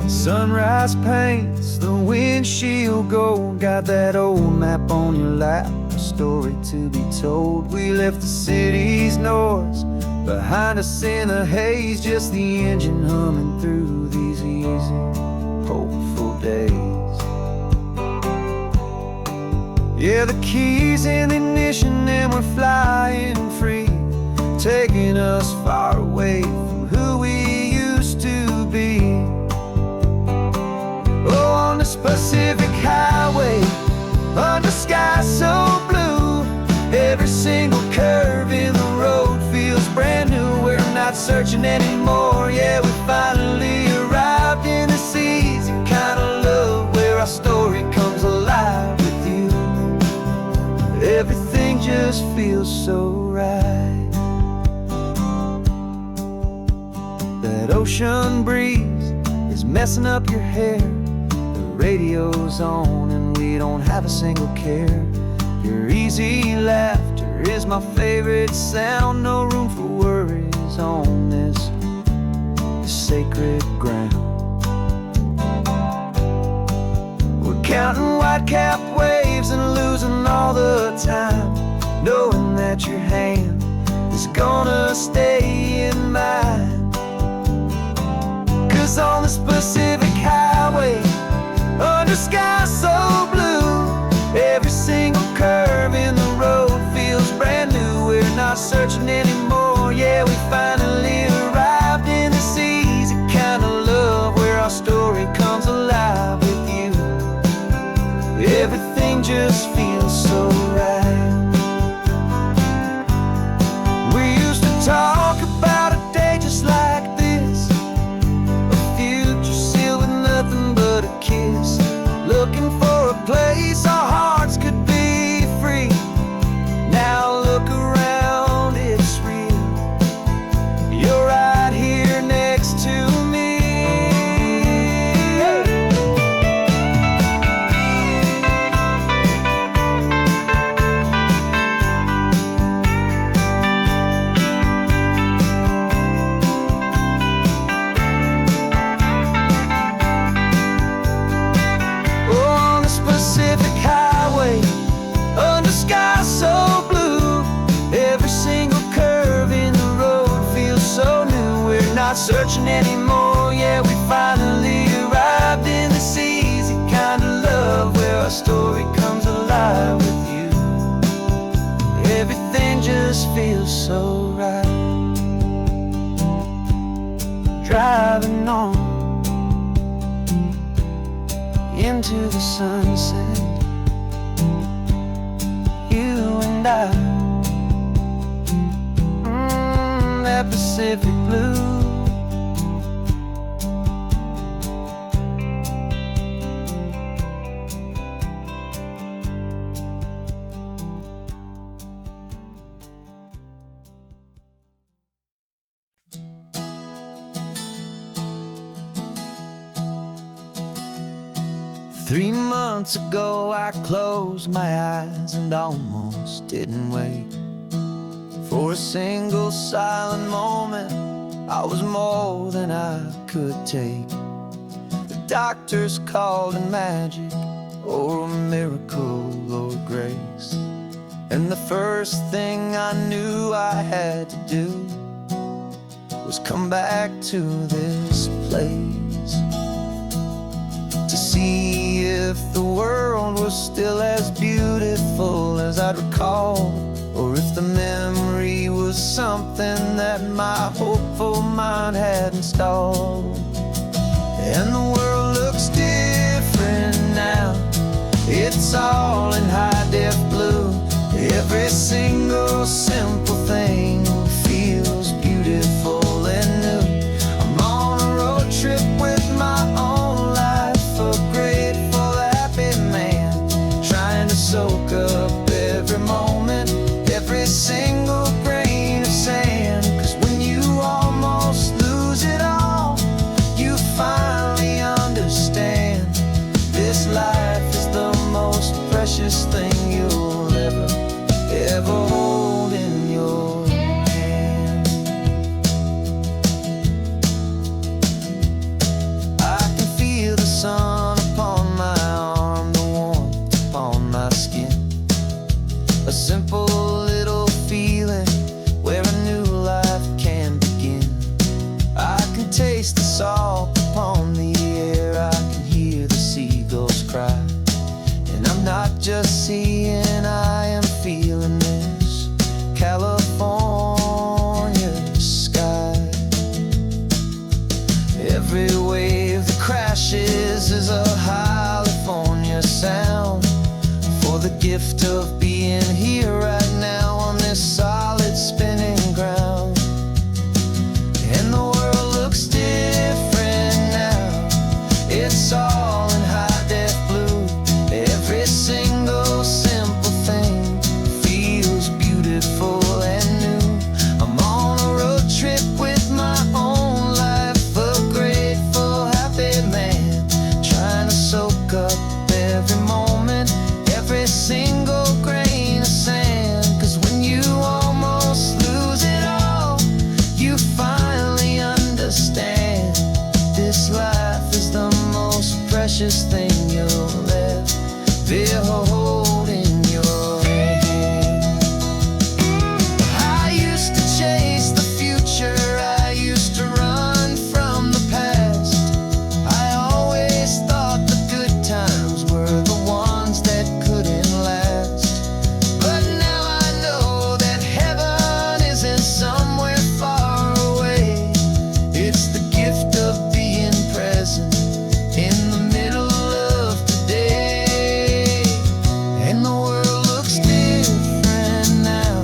Sunrise paints the windshield gold. Got that old map on your lap, a story to be told. We left the city's noise behind us in the haze, just the engine humming through these easy, hopeful days. Yeah, the keys in the ignition and we're flying free, taking us far away from who we used to be. Oh, on this Pacific highway, under sky so blue, every single curve in the road feels brand new. We're not searching anymore, yeah, we finally arrived in this easy kind of love where our story comes alive with you. Everything just feels so right. That ocean breeze is messing up your hair, the radio's on and we don't have a single care. Your easy laughter is my favorite sound. No room for worries on this sacred ground. We're counting white-capped waves and losing all the time, knowing that your hand is gonna stay in mine. 'Cause on this Pacific highway, under sky so blue, every single curve in the road feels brand new. We're not searching anymore, yeah, we finally arrived in this easy kind of love where our story comes alive with you. Everything just feels so right. We used to talk about a day just like this, a future sealed with nothing but a kiss, looking for a place our hearts could be free. Now look around, it's real. You're right here next to me. On the Pacific highway, under sky so blue, every single curve in the road feels so new. We're not searching anymore, yeah, we finally arrived in this easy kind of love where our story comes alive with you. Everything just feels so right. Driving on into the sunset, you and I, that Pacific blue. Three months ago I closed my eyes and almost didn't wake for a single silent moment. I was more than I could take. The doctors called it magic or a miracle or grace, and the first thing I knew I had to do was come back to this place to see if the world was still as beautiful as I'd recall, or if the memory was something that my hopeful mind had installed. And the world looks different now, it's all in high-def blue. Every single simple thing feels beautiful and new. I'm on a road trip with my own life, a grateful, happy man, trying to soak up every moment, every single grain of sand. 'Cause when you almost lose it all, you finally understand this life is the most precious thing you'll ever hold in your salt upon the air. I can hear the seagulls cry. And I'm not just seeing, I am feeling this California sky. Every wave that crashes is a California sound. For the gift of being here right now on this solid spinning ground. And the world looks different now. It's all in high def blue. Every single simple thing feels beautiful and new. I'm on a road trip with my own life, a grateful, happy man, trying to soak up every moment, every single grain of sand. 'Cause when you almost lose it all, you finally understand this life is the most precious thing you'll ever hold in your hand. I used to chase the future, I used to run from the past. I always thought the good times were the ones that couldn't last. But now I know that heaven isn't somewhere far away. It's the gift of being present in the middle of today. And the world looks different now.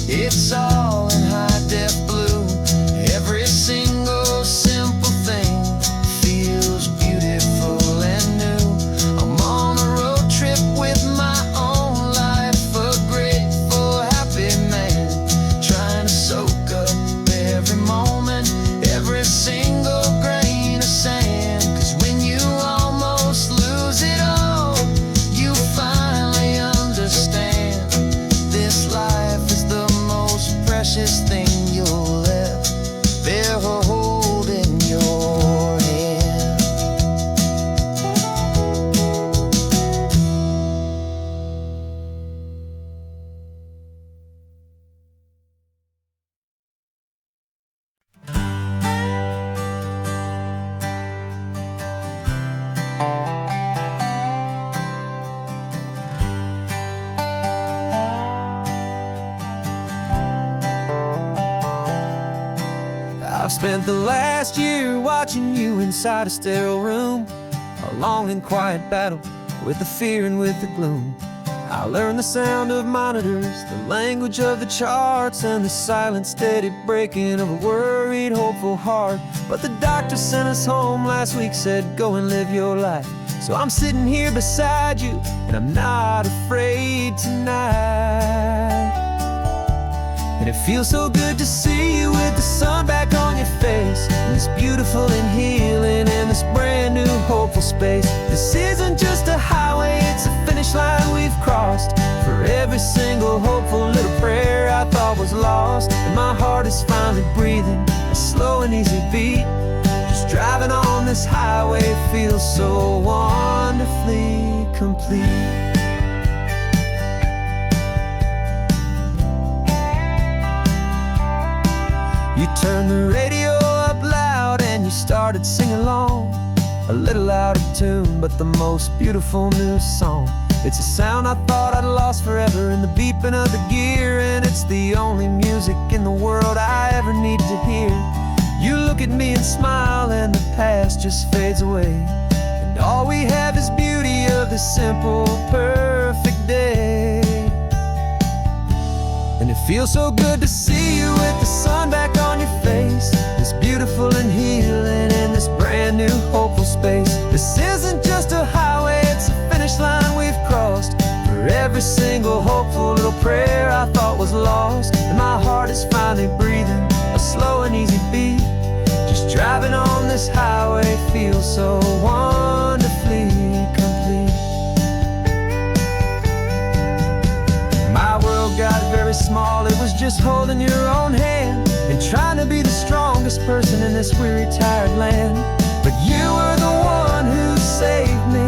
It's all in high def blue. Every single simple thing feels beautiful and new. I'm on a road trip with my own life, a grateful, happy man, trying to soak up every moment, every single grain of sand. 'Cause when you almost lose it all, you finally understand this life is the most precious thing you'll ever hold in your hand. I've spent the last year watching you inside a sterile room, a long and quiet battle with the fear and with the gloom. I learned the sound of monitors, the language of the charts, and the silent, steady breaking of a worried, hopeful heart. But the doctor sent us home last week, said, go and live your life. So I'm sitting here beside you, and I'm not afraid tonight. And it feels so good to see you with the sun back on your face, and this beautiful and healing in this brand new hopeful space. This isn't just a highway, it's a finish line we've crossed. For every single hopeful little prayer I thought was lost, and my heart is finally breathing a slow and easy beat. Just driving on this highway feels so wonderfully complete. You turned the radio up loud and you started singing along, a little out of tune, but the most beautiful new song. It's a sound I thought I'd lost forever in the beeping of the gear, and it's the only music in the world I ever need to hear. You look at me and smile and the past just fades away, and all we have is beauty of this simple, perfect day. And it feels so good to see you with the sun back on your face, this beautiful and healing in this brand new hopeful space. This isn't just a highway, it's a finish line we've crossed. For every single hopeful little prayer I thought was lost, and my heart is finally breathing a slow and easy beat. Just driving on this highway feels so wonderfully complete. My world got very small, it was just holding your own hand and trying to be the strongest person in this weary, tired land. But you were the one who saved me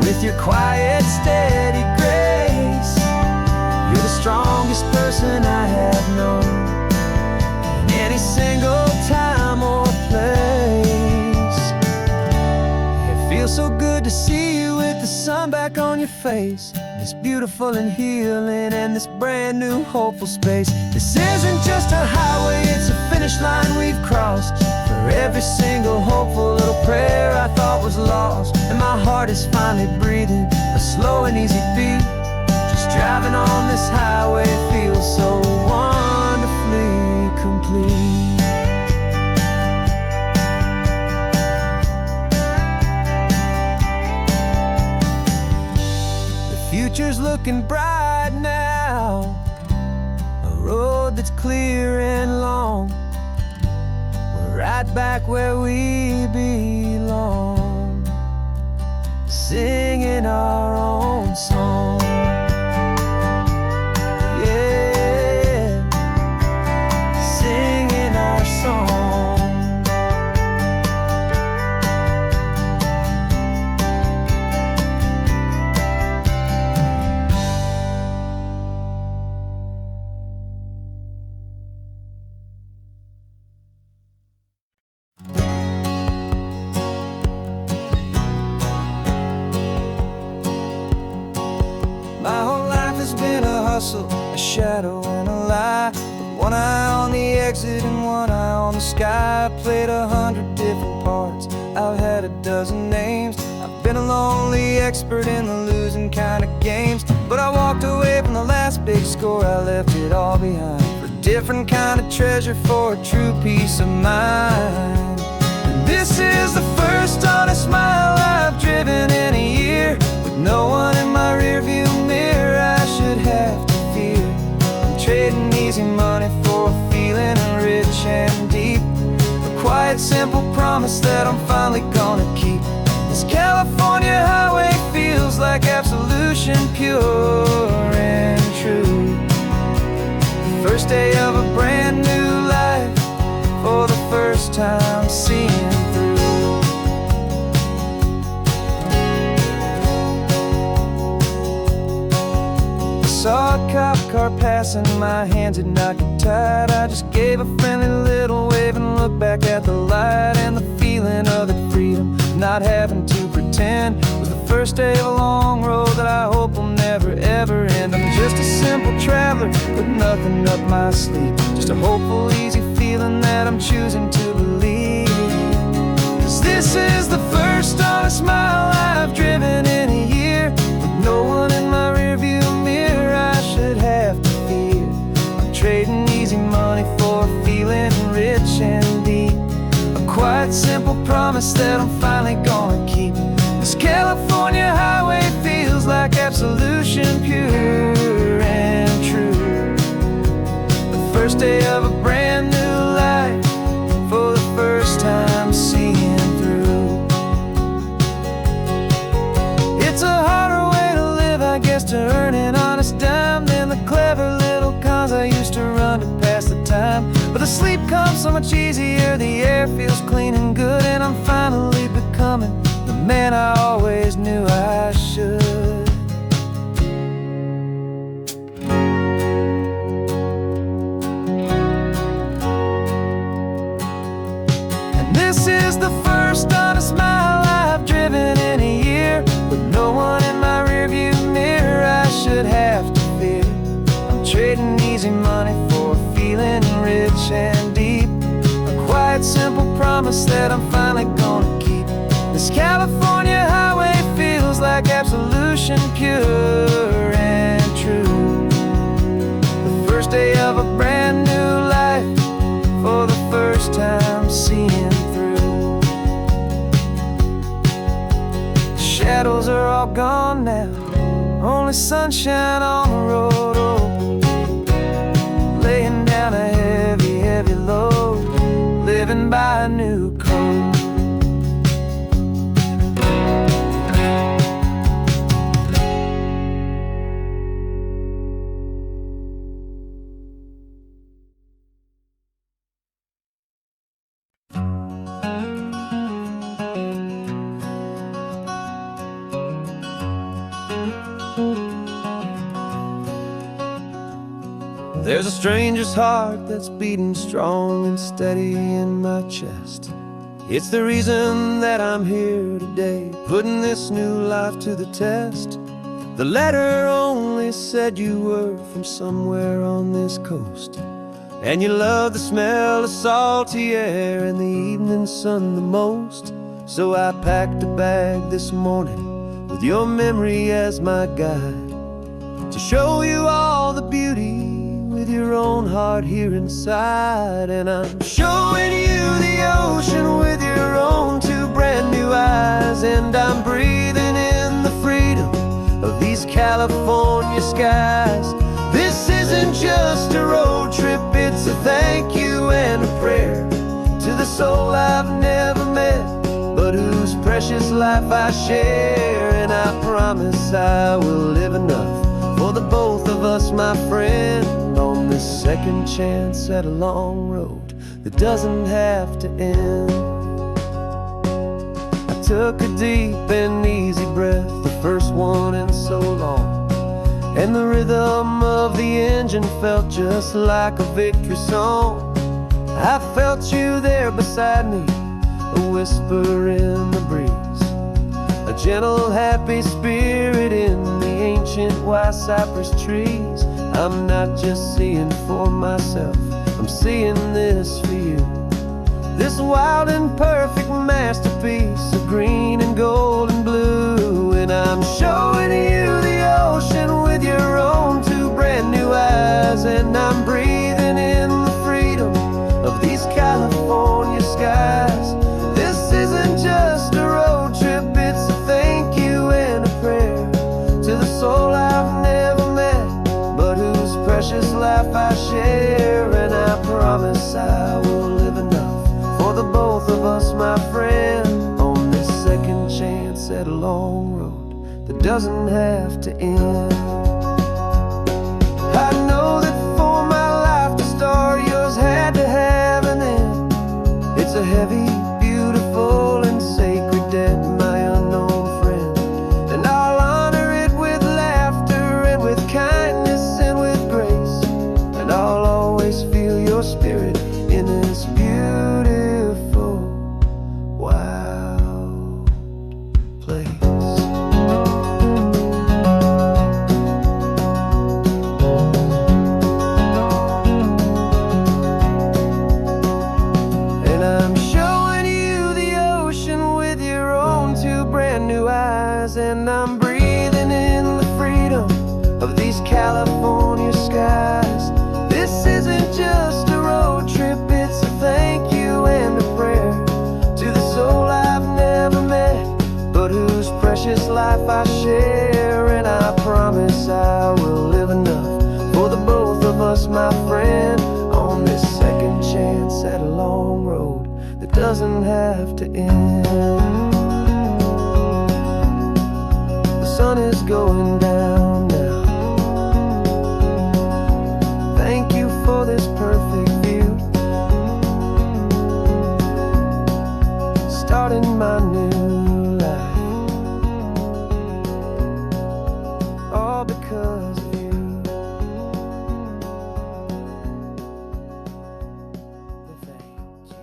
with your quiet, steady grace. You're the strongest person I have known in any single time or place. face, this beautiful and healing, and this brand new hopeful space. This isn't just a highway, it's a finish line we've crossed. For every single hopeful little prayer I thought was lost, and my heart is finally breathing a slow and easy beat. Just driving on this highway feels so wonderfully complete. Future's looking bright now, a road that's clear and long. We're right back where we belong, singing our own song. Yeah, singing our song. A shadow and a lie, with one eye on the exit and one eye on the sky. I played 100 different parts, I've had a dozen names. I've been a lonely expert in the losing kind of games, but I walked away from the last big score. I left it all behind for a different kind of treasure, for a true peace of mind. And this is the first honest mile I've driven in a year, with no one in my rearview mirror I should have to fear. I'm trading easy money for a feeling rich and deep, a quiet simple promise that I'm finally gonna keep. This California highway feels like absolution, pure and true. The first day of a brand new life, for the first time seeing through. Saw a cop car passing, my hands had not got tied. I just gave a friendly little wave and looked back at the light, and the feeling of that freedom, not having to pretend, was the first day of a long road that I hope will never ever end. I'm just a simple traveler with nothing up my sleeve, just a hopeful easy feeling that I'm choosing to believe. 'Cause this is the first honest mile I've driven in a year, with no one in my rearview mirror I should have to fear. I'm trading easy money for a feeling rich and deep, a quiet simple promise that I'm finally gonna keep. This California highway feels like absolution, pure and true. The first day of a brand new life, for the first time seeing through. It's a harder way to live, I guess, to earn an honest dime than the clever little cons I used to run to pass the time. But the sleep comes so much easier, the air feels clean and good, and I'm finally becoming the man I always knew I should. And this is the first honest mile I've driven in a year, with no one in my rearview mirror I should have to fear. I'm trading easy money for a feeling rich and deep, a quiet simple promise that I'm finally gonna keep. This California highway feels like absolution, pure and true. The first day of a brand new life, for the first time seeing through. The shadows are all gone now, only sunshine on the road. Oh, laying down a heavy, heavy load, living by a new code. There's a stranger's heart that's beating strong and steady in my chest. It's the reason that I'm here today, putting this new life to the test. The letter only said you were from somewhere on this coast, and you love the smell of salty air and the evening sun the most. So I packed a bag this morning with your memory as my guide, to show you all the beauty with your own heart here inside. And I'm showing you the ocean with your own two brand new eyes, and I'm breathing in the freedom of these California skies. This isn't just a road trip, it's a thank you and a prayer to the soul I've never met, but whose precious life I share. And I promise I will live enough for the both of us, my friend, on this second chance at a long road that doesn't have to end. I took a deep and easy breath, the first one in so long, and the rhythm of the engine felt just like a victory song. I felt you there beside me, a whisper in the breeze, a gentle happy spirit in the ancient white cypress trees. I'm not just seeing for myself, I'm seeing this for you, this wild and perfect masterpiece of green and gold and blue. And I'm showing you the ocean with your own two brand new eyes, and I'm breathing in the freedom of these California skies. This isn't just a road trip, it's a thank you and a prayer to the soul I've never met, but whose precious life I share. And I promise I will live enough for the both of us, my friend, on this second chance at a long road that doesn't have to end. I know that for my life to start, yours had to have an end. It's a heavy, beautiful, and sacred debt, my unknown friend, and I'll honor it with laughter and with kindness and with grace, and I'll always feel your spirit in this beautiful, wild place. And I'm showing you the ocean with your own two brand new eyes, and I'm breathing in the freedom of these California skies. This isn't just a road trip, it's a thank you and a prayer to the soul I've never met, but whose precious life I share. And I promise I will live enough for the both of us, my friend, on this second chance at a long road that doesn't have to end. The sun is going down now. Thank you for this perfect view, starting my new life, all because of you. Thank you.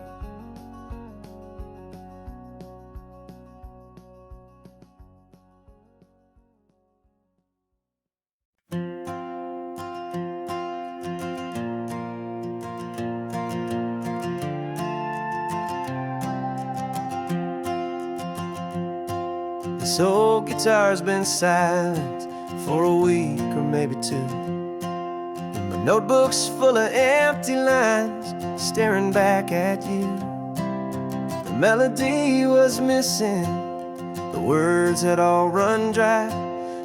This old guitar's been silent for a week or maybe two, and my notebook's full of empty lines staring back at you. The melody was missing, the words had all run dry,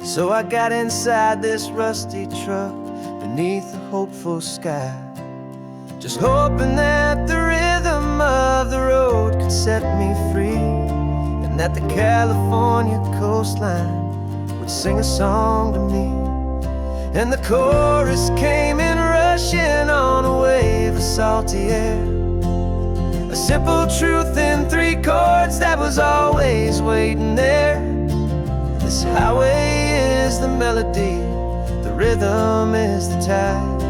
so I got inside this rusty truck beneath a hopeful sky, just hoping that the rhythm of the road could set me free, and that the California coastline would sing a song to me. And the chorus came in rushing on a wave of salty air, a simple truth in three chords that was always waiting there. This highway is the melody, the rhythm is the tide,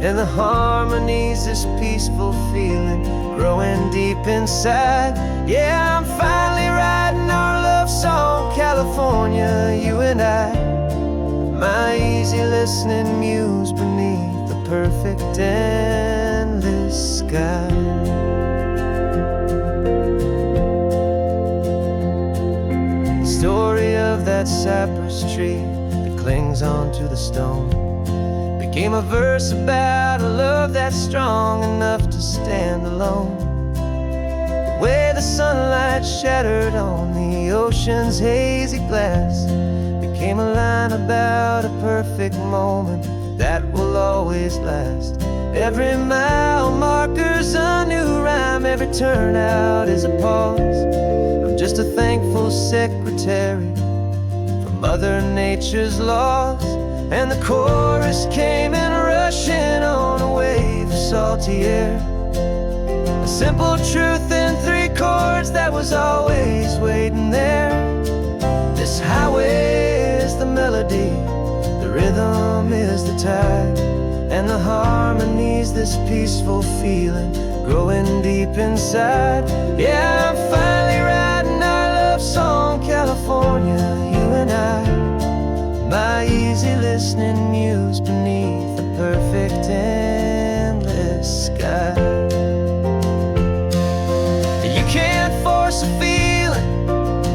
and the harmony's this peaceful feeling growing deep inside. Yeah, I'm finally writing our love song, California, you and I. listening muse beneath the perfect endless sky. The story of that cypress tree that clings onto the stone became a verse about a love that's strong enough to stand alone. The way the sunlight shattered on the ocean's hazy glass became a line about a perfect moment that will always last. Every mile marker's a new rhyme, every turnout is a pause. I'm just a thankful secretary for Mother Nature's laws. And the chorus came in rushing on a wave of salty air, a simple truth in 3 chords that was always waiting there. This highway is the melody, the rhythm is the tide, and the harmony's this peaceful feeling growing deep inside. Yeah, I'm finally writing our love song, California, you and I, my easy listening muse beneath the perfect endless sky. You can't force a feeling,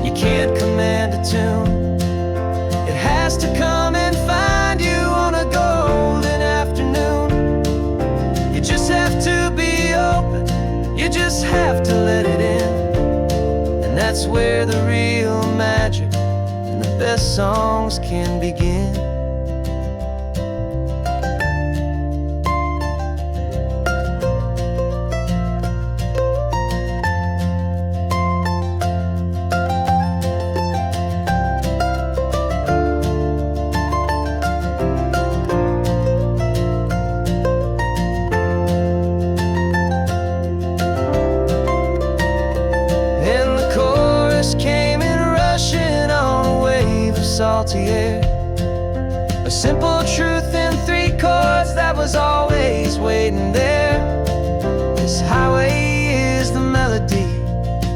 you can't command a tune. It has to come and find you on a golden afternoon. You just have to be open, you just have to let it in. And that's where the real magic and the best songs can begin. Salty air, a simple truth in 3 chords that was always waiting there. This highway is the melody,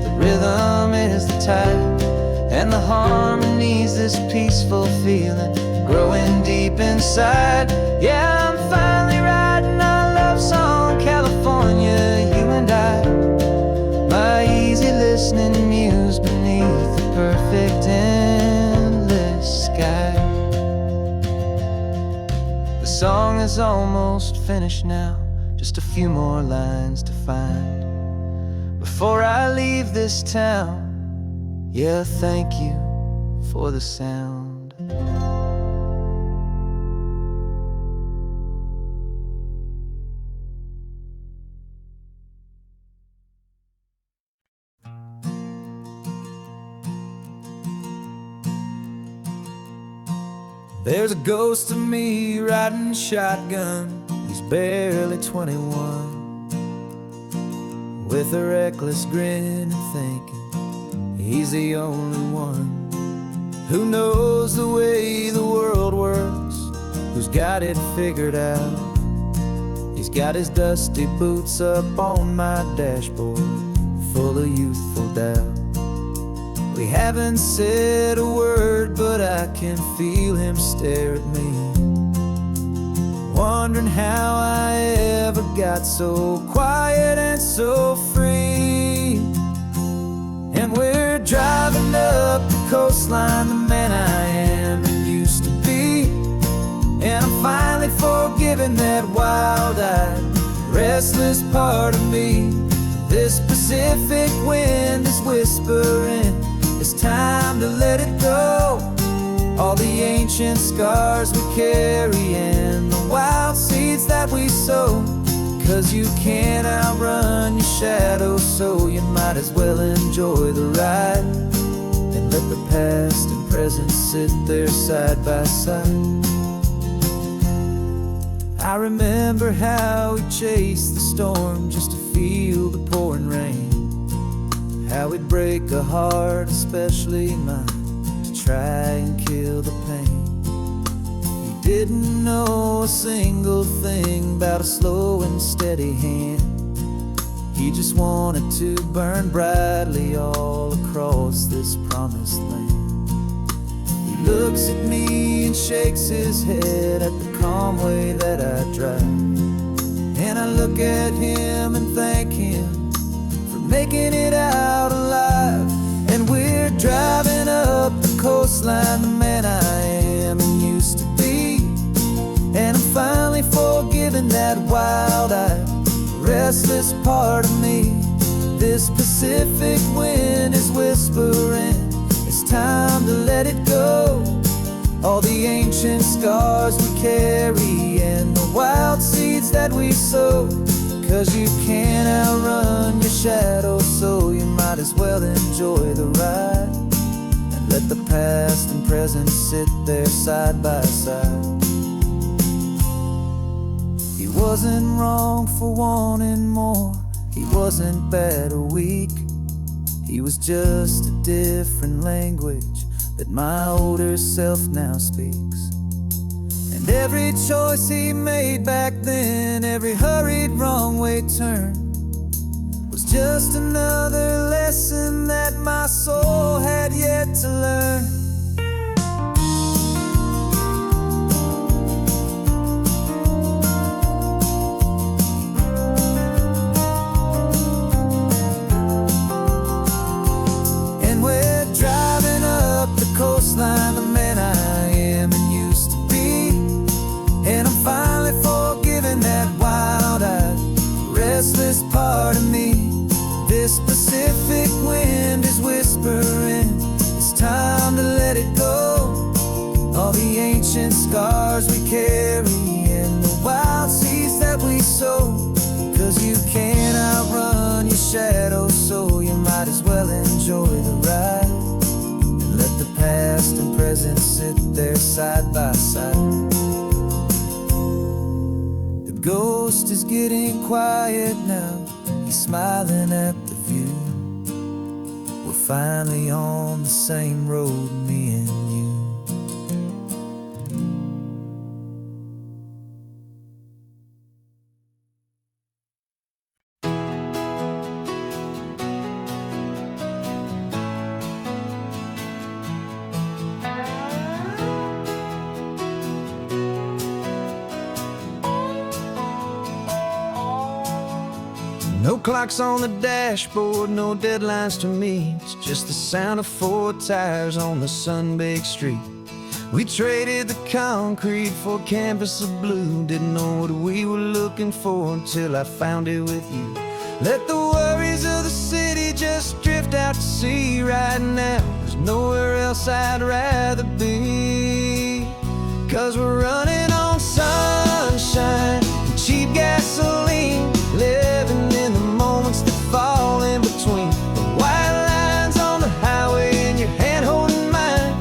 the rhythm is the tide, and the harmony's this peaceful feeling growing deep inside. Yeah, I'm finally writing our love song, California, you and I, my easy listening muse beneath the perfect endless sky. The song is almost finished now, just a few more lines to find before I leave this town. Yeah, thank you for the sound. There's a ghost of me riding shotgun. He's barely 21, with a reckless grin and thinking he's the only one who knows the way the world works, who's got it figured out. He's got his dusty boots up on my dashboard, full of youthful doubt. We haven't said a word, but I can feel him stare at me, wondering how I ever got so quiet and so free. And we're driving up the coastline, the man I am and used to be, and I'm finally forgiving that wild-eyed, restless part of me. This Pacific wind is whispering, it's time to let it go. All the ancient scars we carry and the wild seeds that we sow. 'Cause you can't outrun your shadow, so you might as well enjoy the ride and let the past and present sit there side by side. I remember how we chased the storm just to feel the pouring rain, how we'd break a heart, especially mine, to try and kill the pain. He didn't know a single thing about a slow and steady hand. He just wanted to burn brightly all across this promised land. He looks at me and shakes his head at the calm way that I drive. And I look at him and thank him for making it out alive. And we're driving up the coastline, the man I am and used to be. And I'm finally forgiving that wild-eyed, restless part of me. This Pacific wind is whispering, it's time to let it go. All the ancient scars we carry and the wild seeds that we sow. 'Cause you can't outrun your shadow, so you might as well enjoy the ride. And let the past and present sit there side by side. He wasn't wrong for wanting more, he wasn't bad or weak. He was just a different language that my older self now speaks. And every choice he made back then, every hurried wrong way turn, was just another lesson that my soul had yet to learn. Coastline, the man I am and used to be. And I'm finally forgiving that wild-eyed, restless part of me. This Pacific wind is whispering, it's time to let it go. All the ancient scars we carry and the wild seeds that we sow. 'Cause you can't outrun your shadow, so you might as well enjoy the ride. Let the past and present sit there side by side. The ghost is getting quiet now, he's smiling at the view. We're finally on the same road, me and you. No clocks on the dashboard, no deadlines to meet. It's just the sound of 4 tires on the sun-baked street. We traded the concrete for a canvas of blue. Didn't know what we were looking for until I found it with you. Let the worries of the city just drift out to sea right now. There's nowhere else I'd rather be. 'Cause we're running on sunshine and cheap gasoline, living in the moments that fall in between. The white lines on the highway and your hand holding mine,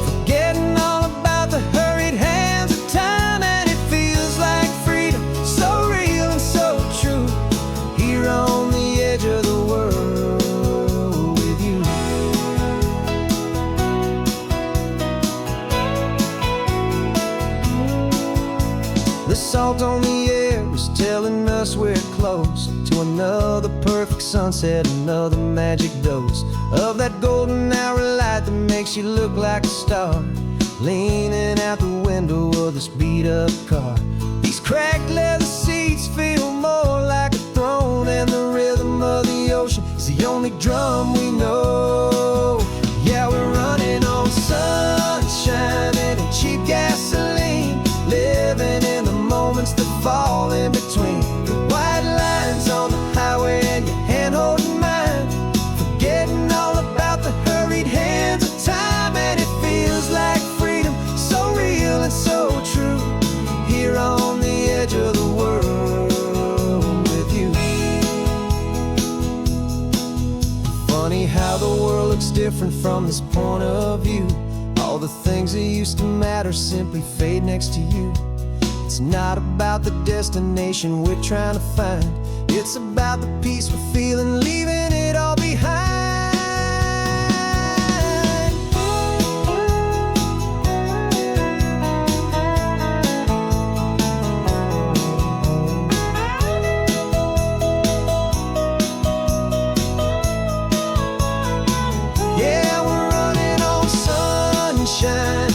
forgetting all about the hurried hands of time. And it feels like freedom, so real and so true, here on the edge of the world with you. The salt on the air is telling us we're close to another perfect sunset, another magic dose of that golden hour light that makes you look like a star, leaning out the window of this beat-up car. These cracked leather seats feel more like a throne, and the rhythm of the ocean is the only drum we know. Yeah, we're running on sunshine and cheap gasoline, living in the moments that fall in between. The white lines on the highway and your hand holding mine, forgetting all about the hurried hands of time. And it feels like freedom, so real and so true, here on the edge of the world with you. Funny how the world looks different from this point of view. All the things that used to matter simply fade next to you. It's not about the destination we're trying to find, it's about the peace we're feeling, leaving it all behind. Yeah, we're running on sunshine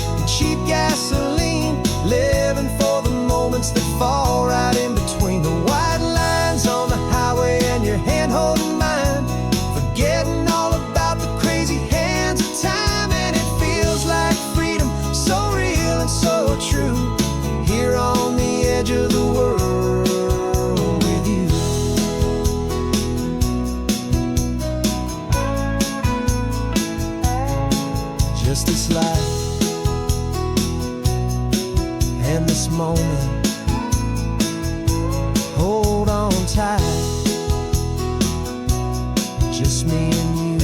just this life and this moment. Hold on tight, just me and you.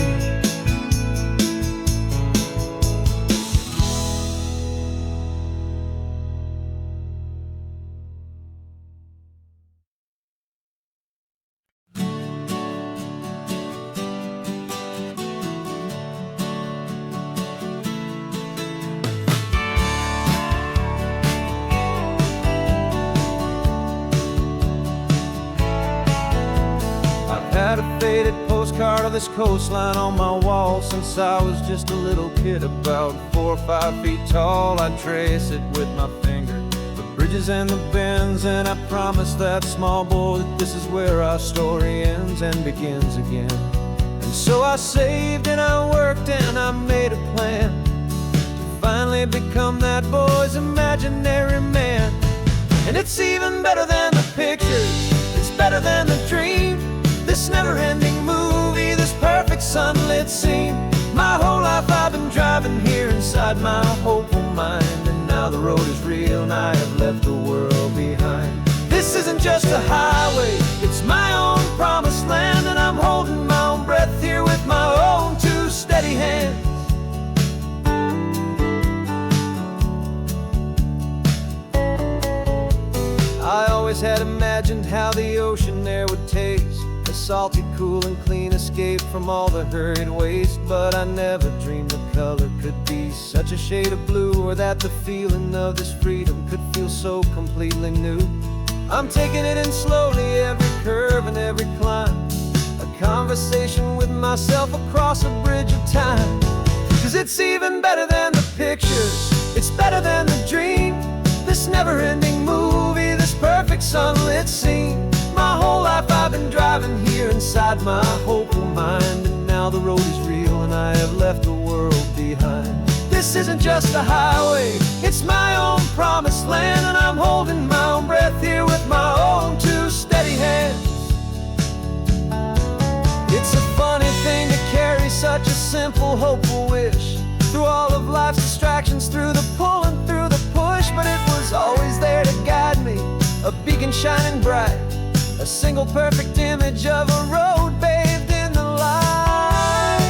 Had a faded postcard of this coastline on my wall since I was just a little kid, about 4 or 5 feet tall. I trace it with my finger, the bridges and the bends, and I promised that small boy that this is where our story ends and begins again. And so I saved and I worked and I made a plan to finally become that boy's imaginary man. And it's even better than the pictures, it's better than the dream. This never-ending movie, this perfect sunlit scene. My whole life I've been driving here inside my hopeful mind, and now the road is real and I have left the world behind. This isn't just a highway, it's my own promised land, and I'm holding my own breath here with my own 2 steady hands. I always had imagined how the ocean air would taste, salty, cool and clean, escape from all the hurried waste. But I never dreamed the color could be such a shade of blue, or that the feeling of this freedom could feel so completely new. I'm taking it in slowly, every curve and every climb, a conversation with myself across a bridge of time. 'Cause it's even better than the pictures, it's better than the dream. This never-ending movie, this perfect sunlit scene. My whole life I've been driving here inside my hopeful mind, and now the road is real and I have left the world behind. This isn't just a highway, it's my own promised land, and I'm holding my own breath here with my own 2 steady hands. It's a funny thing to carry such a simple, hopeful wish through all of life's distractions, through the pull and through the push. But it was always there to guide me, a beacon shining bright, a single perfect image of a road bathed in the light.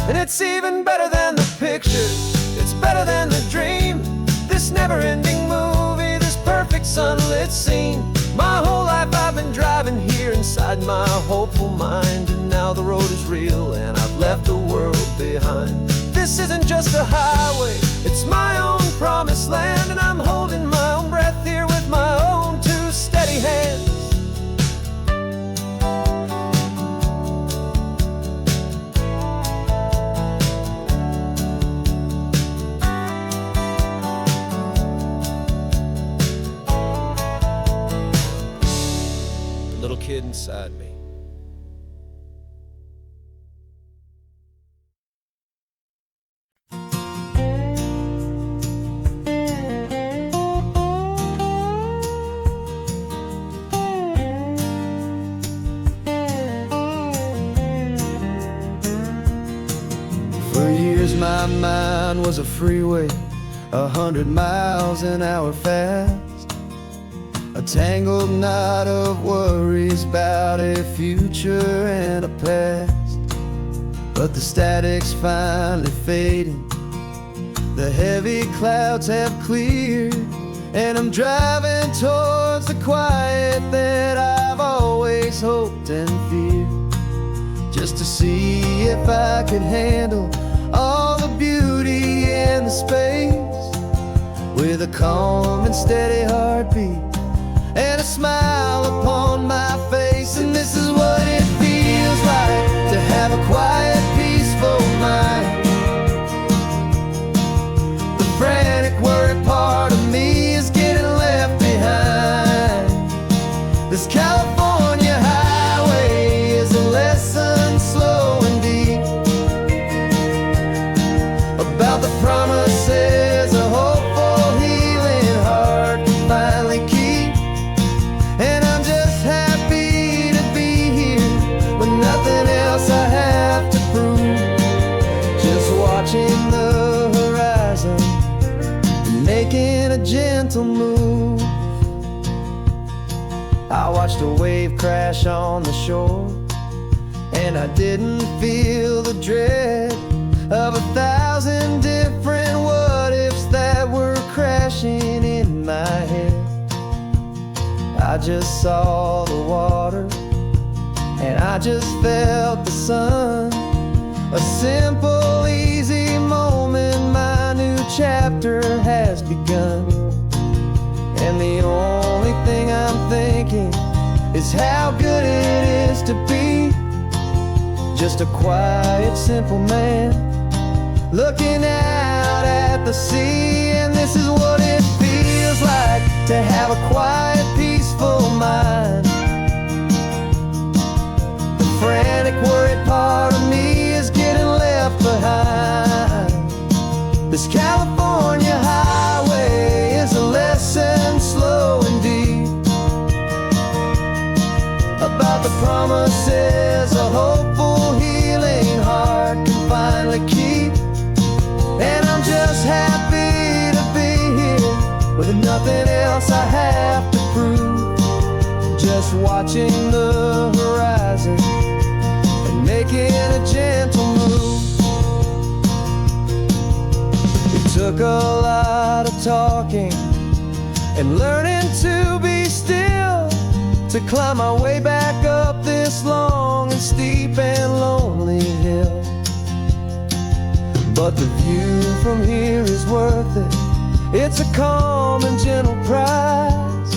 And it's even better than the pictures, it's better than the dream. This never-ending movie, this perfect sunlit scene. My whole life I've been driving here inside my hopeful mind, and now the road is real and I've left the world behind. This isn't just a highway, it's my own promised land, and I'm holding my own breath here with my own 2 steady hands. Little kid inside me. For years my mind was a freeway, 100 miles an hour fast, a tangled knot of worries about a future and a past. But the static's finally fading, the heavy clouds have cleared, and I'm driving towards the quiet that I've always hoped and feared, just to see if I could handle all the beauty and the space, with a calm and steady heartbeat and a smile upon my face. And this is what it feels like to have a quiet, peaceful mind. The frantic, worried part of me is getting left behind. This California highway is a lesson slow and deep about the promise watching the horizon, making a gentle move. I watched a wave crash on the shore, and I didn't feel the dread of 1,000 different what-ifs that were crashing in my head. I just saw the water, and I just felt the sun. A simple, easy moment, my new chapter has begun. And the only thing I'm thinking is how good it is to be just a quiet, simple man looking out at the sea. And this is what it feels like to have a quiet, peaceful mind. The frantic, worried part of me is getting left behind. This California highway is a lesson, slow and deep, about the promises a hopeful, healing heart can finally keep. And I'm just happy to be here with nothing else I have to prove, just watching the horizon and making a gentle move. It took a lot of talking and learning to be still to climb my way back up this long and steep and lonely hill. But the view from here is worth it. It's a calm and gentle prize,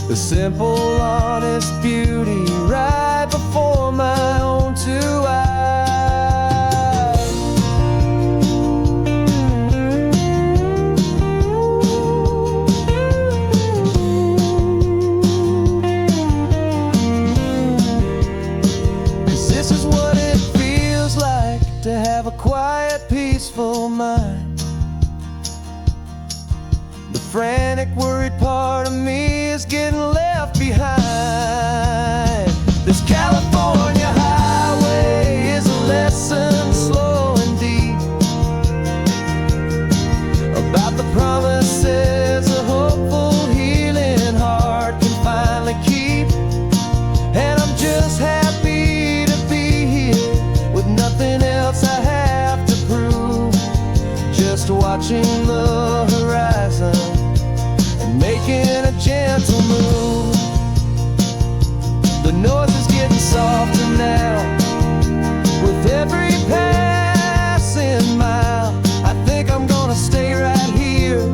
the simple, honest beauty right before my own two eyes. 'Cause this is what it feels like to have a quiet, peaceful mind. The frantic, worried part of me is getting left behind. This California highway is a lesson, slow and deep, about the promises a hopeful, healing heart can finally keep. And I'm just happy to be here with nothing else I have to prove, just watching the horizon and making a gentle move. The noise is getting softer now with every passing mile. I think I'm gonna stay right here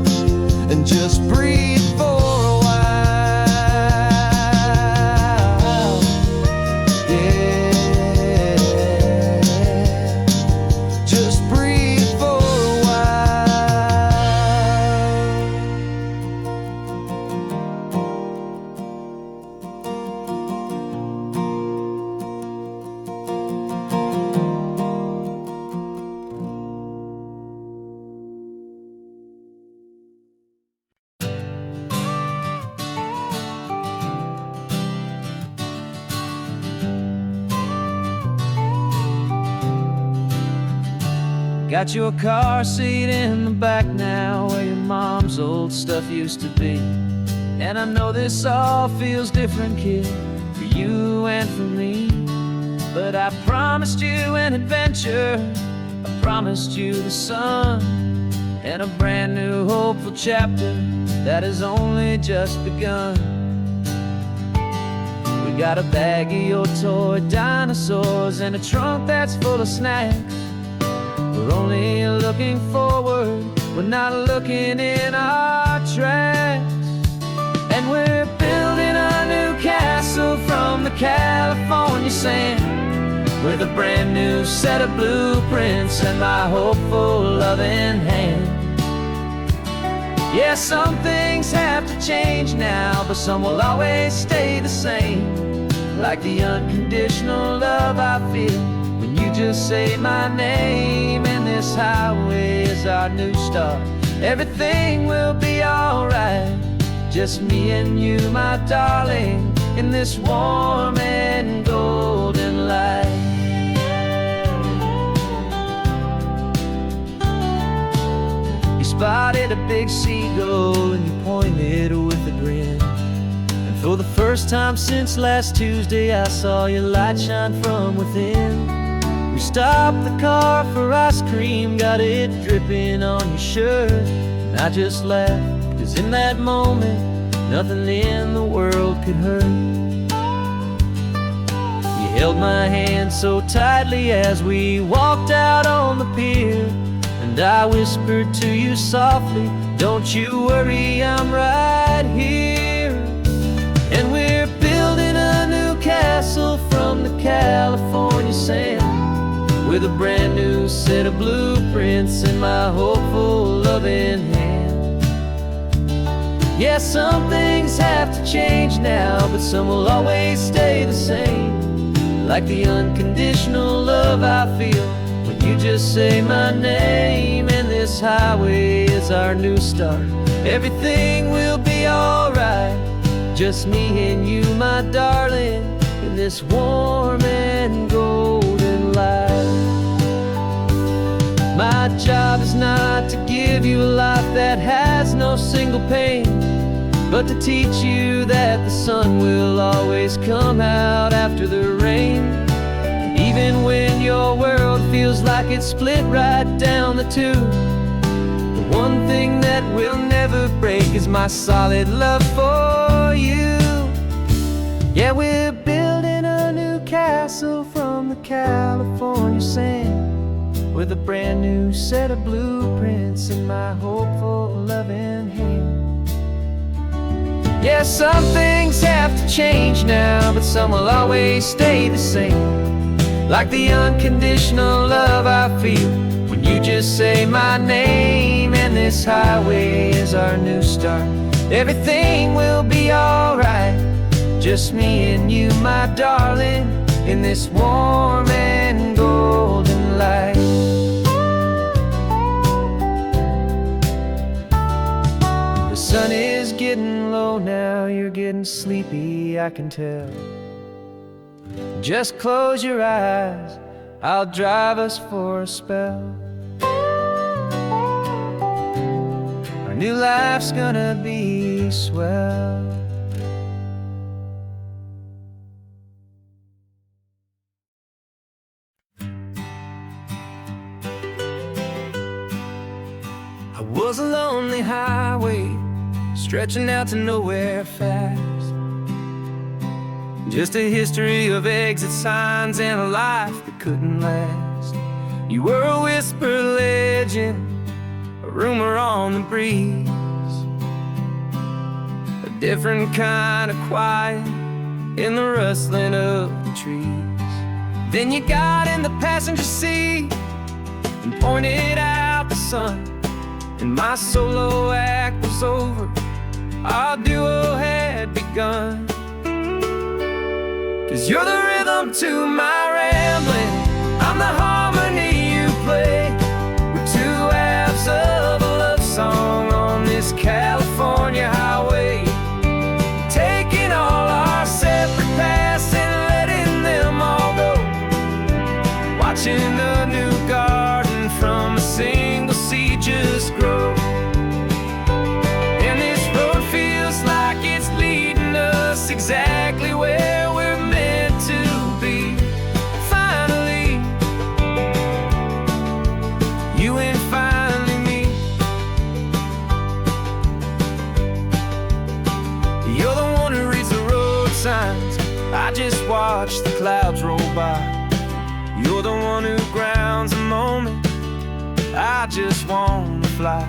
and just breathe for a while. Yeah, just breathe for a while. Got your car seat in the back now, where your mom's old stuff used to be. And I know this all feels different, kid, for you and for me. But I promised you an adventure, I promised you the sun, and a brand new hopeful chapter that has only just begun. We got a bag of your toy dinosaurs and a trunk that's full of snacks. We're only looking forward, we're not looking in our tracks. And we're building a new castle from the California sand, with a brand new set of blueprints and my hopeful loving hand. Yeah, some things have to change now, but some will always stay the same, like the unconditional love I feel when you just say my name. And this highway is our new start, everything will be alright, just me and you, my darling, in this warm and golden light. spotted a big seagull and you pointed with a grin. And for the first time since last Tuesday, I saw your light shine from within. We stopped the car for ice cream, got it dripping on your shirt. And I just laughed, 'cause in that moment, nothing in the world could hurt. You held my hand so tightly as we walked out on the pier, and I whispered to you softly, don't you worry, I'm right here. And we're building a new castle from the California sand, with a brand new set of blueprints in my hopeful, loving hand. Yeah, some things have to change now, but some will always stay the same. Like the unconditional love I feel when you just say my name. And this highway is our new start. Everything will be alright, just me and you, my darling, in this warm and golden light. My job is not to give you a life that has no single pain, but to teach you that the sun will always come out after the rain. And even when your world feels like it's split right down the two, the one thing that will never break is my solid love for you. Yeah, we're building a new castle from the California sand, with a brand new set of blueprints in my hopeful, loving hand. Yeah, some things have to change now, but some will always stay the same. Like the unconditional love I feel when you just say my name. And this highway is our new start. Everything will be alright, just me and you, my darling, in this warm and golden light. The sun is getting low now, you're getting sleepy, I can tell. Just close your eyes, I'll drive us for a spell. Our new life's gonna be swell. I was a lonely highway, stretching out to nowhere fast. Just a history of exit signs and a life that couldn't last. You were a whisper legend, a rumor on the breeze, a different kind of quiet in the rustling of the trees. Then you got in the passenger seat and pointed out the sun, and my solo act was over, our duo had begun. 'Cause you're the rhythm to my rambling, I'm the harmony you play. We're two halves of a love song on this California highway, taking all our separate paths and letting them all go. Watching a new garden from a single seed just grow. And this road feels like it's leading us exactly where we're meant to be. Finally, you and finally me. You're the one who reads the road signs, I just watch the clouds roll by. You're the one who grounds a moment, I just wanna fly.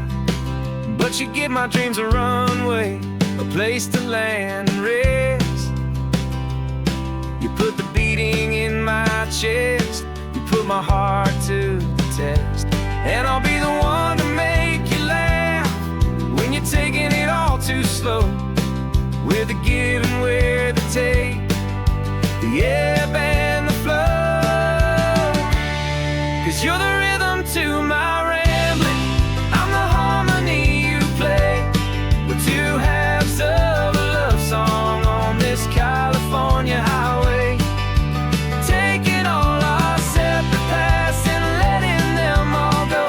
But you give my dreams a runway, a place to land and rest. You put the beating in my chest, you put my heart to the test. And I'll be the one to make you laugh when you're taking it all too slow, with the give and with the take, the ebb and the flow. 'Cause you're the rhythm to my rambling, I'm the harmony you play. We're two halves of a love song on this California highway, taking all our separate paths and letting them all go.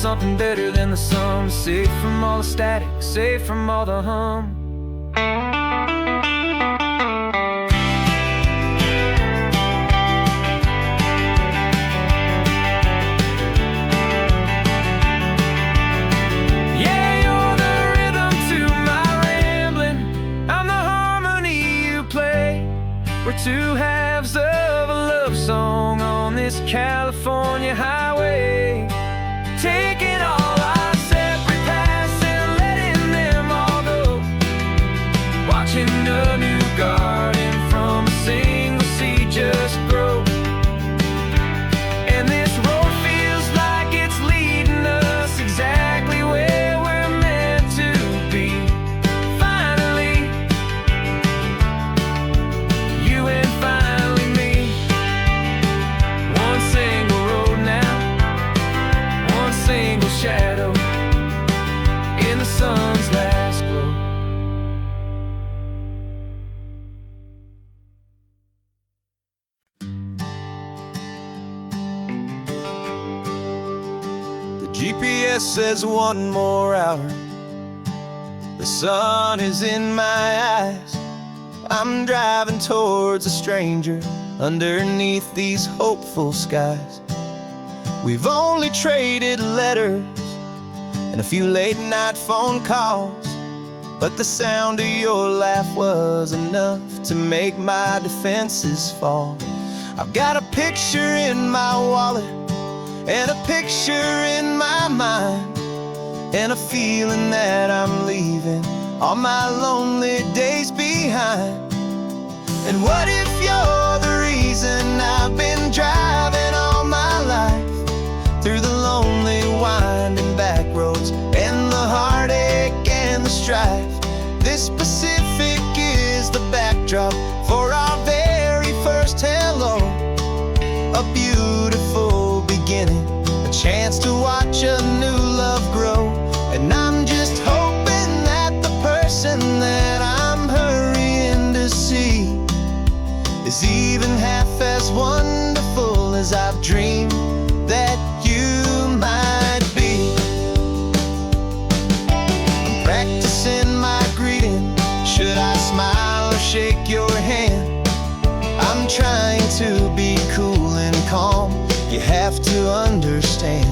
something better than the sum. Safe from all the static, safe from all the hum. We're two halves of a love song on this California highway, taking all our separate paths and letting them all go, watching a new garden from a single seed just grow. And this road feels like it's leading us exactly where we're meant to be. Finally, you and finally me. One single road now, one single shadow in the sun's last glow. The GPS says one more hour. The sun is in my eyes. I'm driving towards a stranger underneath these hopeful skies. We've only traded letters and a few late night phone calls, but the sound of your laugh was enough to make my defenses fall. I've got a picture in my wallet and a picture in my mind, and a feeling that I'm leaving all my lonely days behind. And what if you're the reason I've been driving all my life, through the lonely winding back roads and the heartache and the strife? This Pacific is the backdrop for our very first hello, a beautiful beginning, a chance to watch a new love grow. And I'm just hoping that the person that I'm hurrying to see is even half as wonderful as I've dreamed that you might be. I'm practicing my greeting. Should I smile or shake your hand? I'm trying to be cool and calm. You have to understand.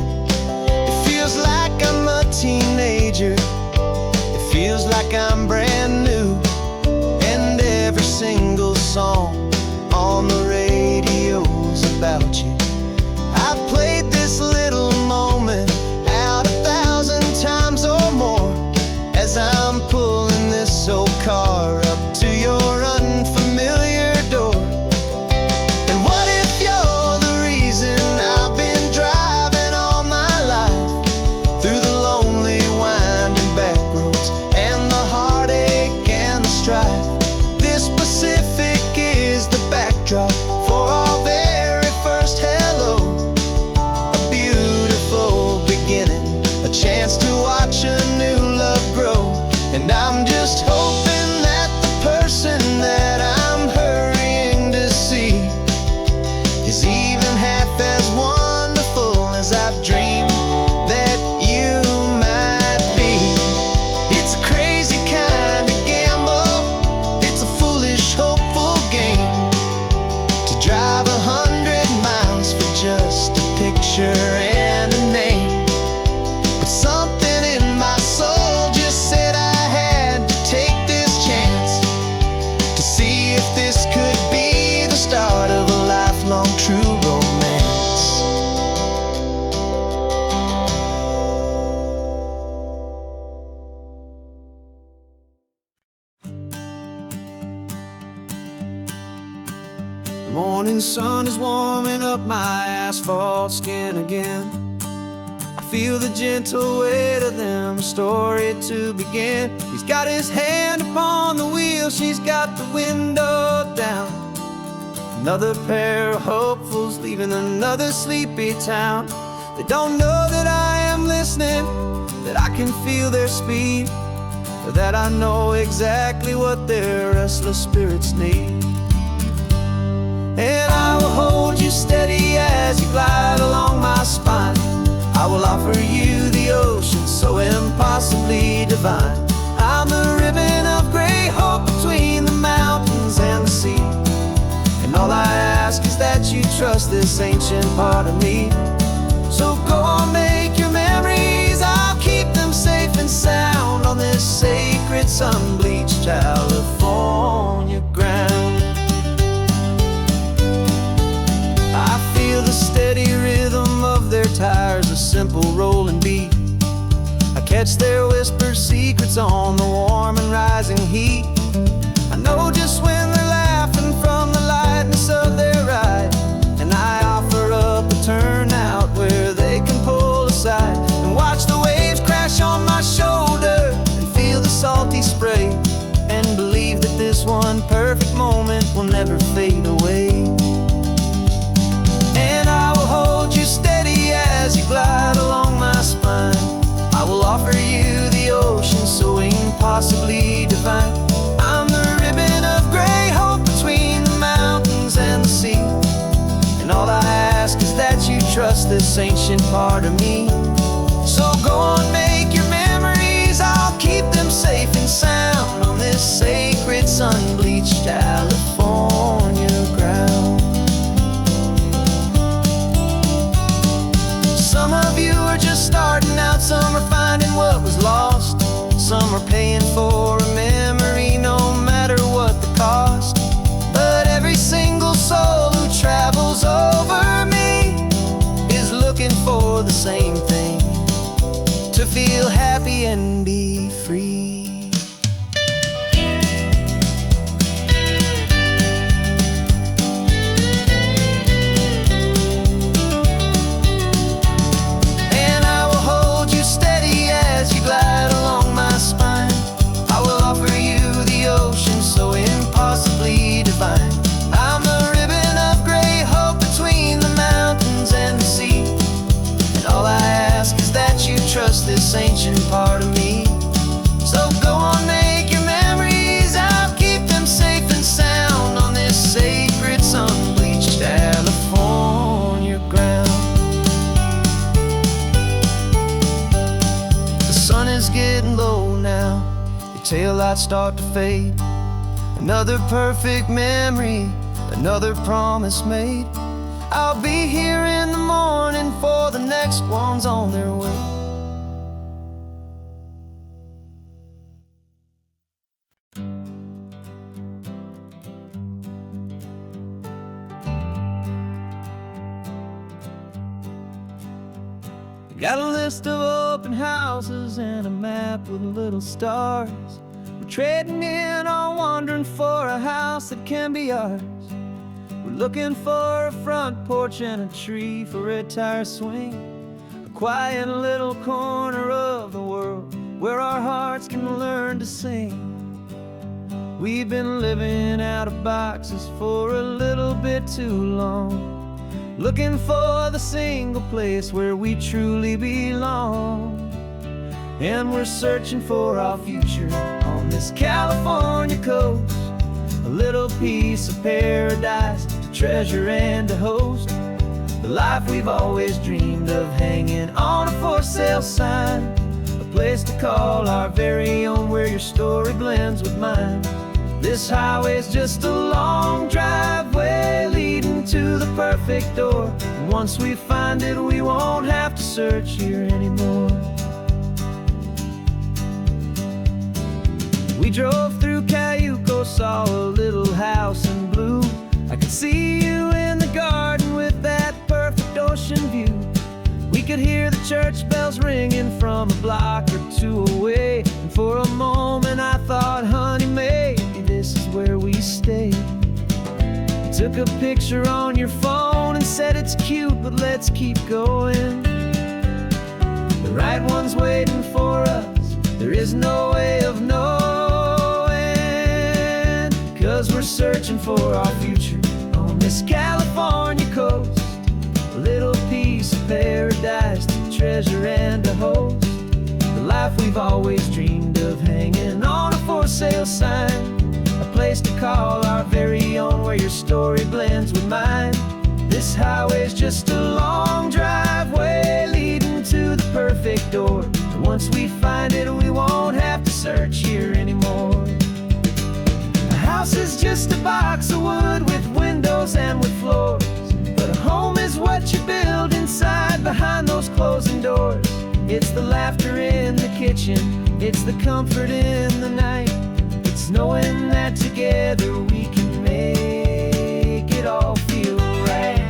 It feels like I'm a teenager. It feels like I'm brand new. And every single song on the radio's about you. I've played this little moment out 1,000 times or more, as I'm pulling this old car up to your unfamiliar door. And what if you're the reason I've been driving all my life, through the lonely winding back roads and the heartache and the strife? This Pacific is the backdrop for our very first hello, a beautiful beginning, a chance to watch a new love grow. And I'm just hoping that the person that I'm hurrying to see is even half as wonderful as I've dreamed that you might be. It's a crazy kind of gamble, it's a foolish, hopeful game, to drive 100 miles for just a picture and a name. But something in my soul just said I had to take this chance, to see if this could be the start of a lifelong true romance. The morning sun is warming up my asphalt skin again. I feel the gentle weight of them, a story to begin. He's got his hand upon the wheel, she's got the window down. Another pair of hopefuls leaving another sleepy town. They don't know that I am listening, that I can feel their speed, or that I know exactly what their restless spirits need. And I will hold you steady as you glide along my spine. I will offer you impossibly divine. I'm the ribbon of gray hope between the mountains and the sea. And all I ask is that you trust this ancient part of me. So go on, make your memories, I'll keep them safe and sound on this sacred sun-bleached California ground. I feel the steady rhythm of their tires, a simple rolling beat. I catch their whispered secrets on the warm and rising heat. I know just when they're laughing from the lightness of their ride, and I offer up a turnout where they can pull aside and watch the waves crash on my shoulder and feel the salty spray, and believe that this one perfect moment will never fade away. And I will hold you steady as you glide along my spine. I will offer you the ocean so impossibly divine. I'm the ribbon of gray hope between the mountains and the sea. And all I ask is that you trust this ancient part of me. So go on, make your memories, I'll keep them safe and sound on this sacred sun-bleached California ground. Some of you are just starting out, some are finding what was lost, some are paying for a memory no matter what the cost. But every single soul who travels over me is looking for the same thing, to feel happy and be free. Glide along my spine. I will offer you the ocean so impossibly divine. I'm the ribbon of gray hope between the mountains and the sea. And all I ask is that you trust this ancient part of me. So go on, make your memories, I'll keep them safe and sound on this sacred sun-bleached California ground. The sun is getting low now, your taillights start to fade. Another perfect memory, another promise made. I'll be here in the morning for the next ones on their way. Got a list of open houses and a map with little stars. We're trading in or wandering for a house that can be ours. We're looking for a front porch and a tree for a tire swing, a quiet little corner of the world where our hearts can learn to sing. We've been living out of boxes for a little bit too long, looking for the single place where we truly belong. And we're searching for our future on this California coast, a little piece of paradise to treasure and to host, the life we've always dreamed of hanging on a for sale sign, a place to call our very own where your story blends with mine. This highway's just a long driveway leading to the perfect door, and once we find it we won't have to search here anymore. We drove through Cayuco, saw a little house in blue. I could see you in the garden with that perfect ocean view. We could hear the church bells ringing from a block or two away, and for a moment I thought, honey, maybe this is where we stay. You took a picture on your phone and said it's cute, but let's keep going. The right one's waiting for us, there is no way of knowing, 'cause we're searching for our future on this California coast, a little piece of paradise to treasure and to host, the life we've always dreamed of hanging on a for sale sign, a place to call our very own where your story blends with mine. This highway's just a long driveway leading to the perfect door, and once we find blocks of wood with windows and with floors. But a home is what you build inside behind those closing doors. It's the laughter in the kitchen, it's the comfort in the night. It's knowing that together we can make it all feel right.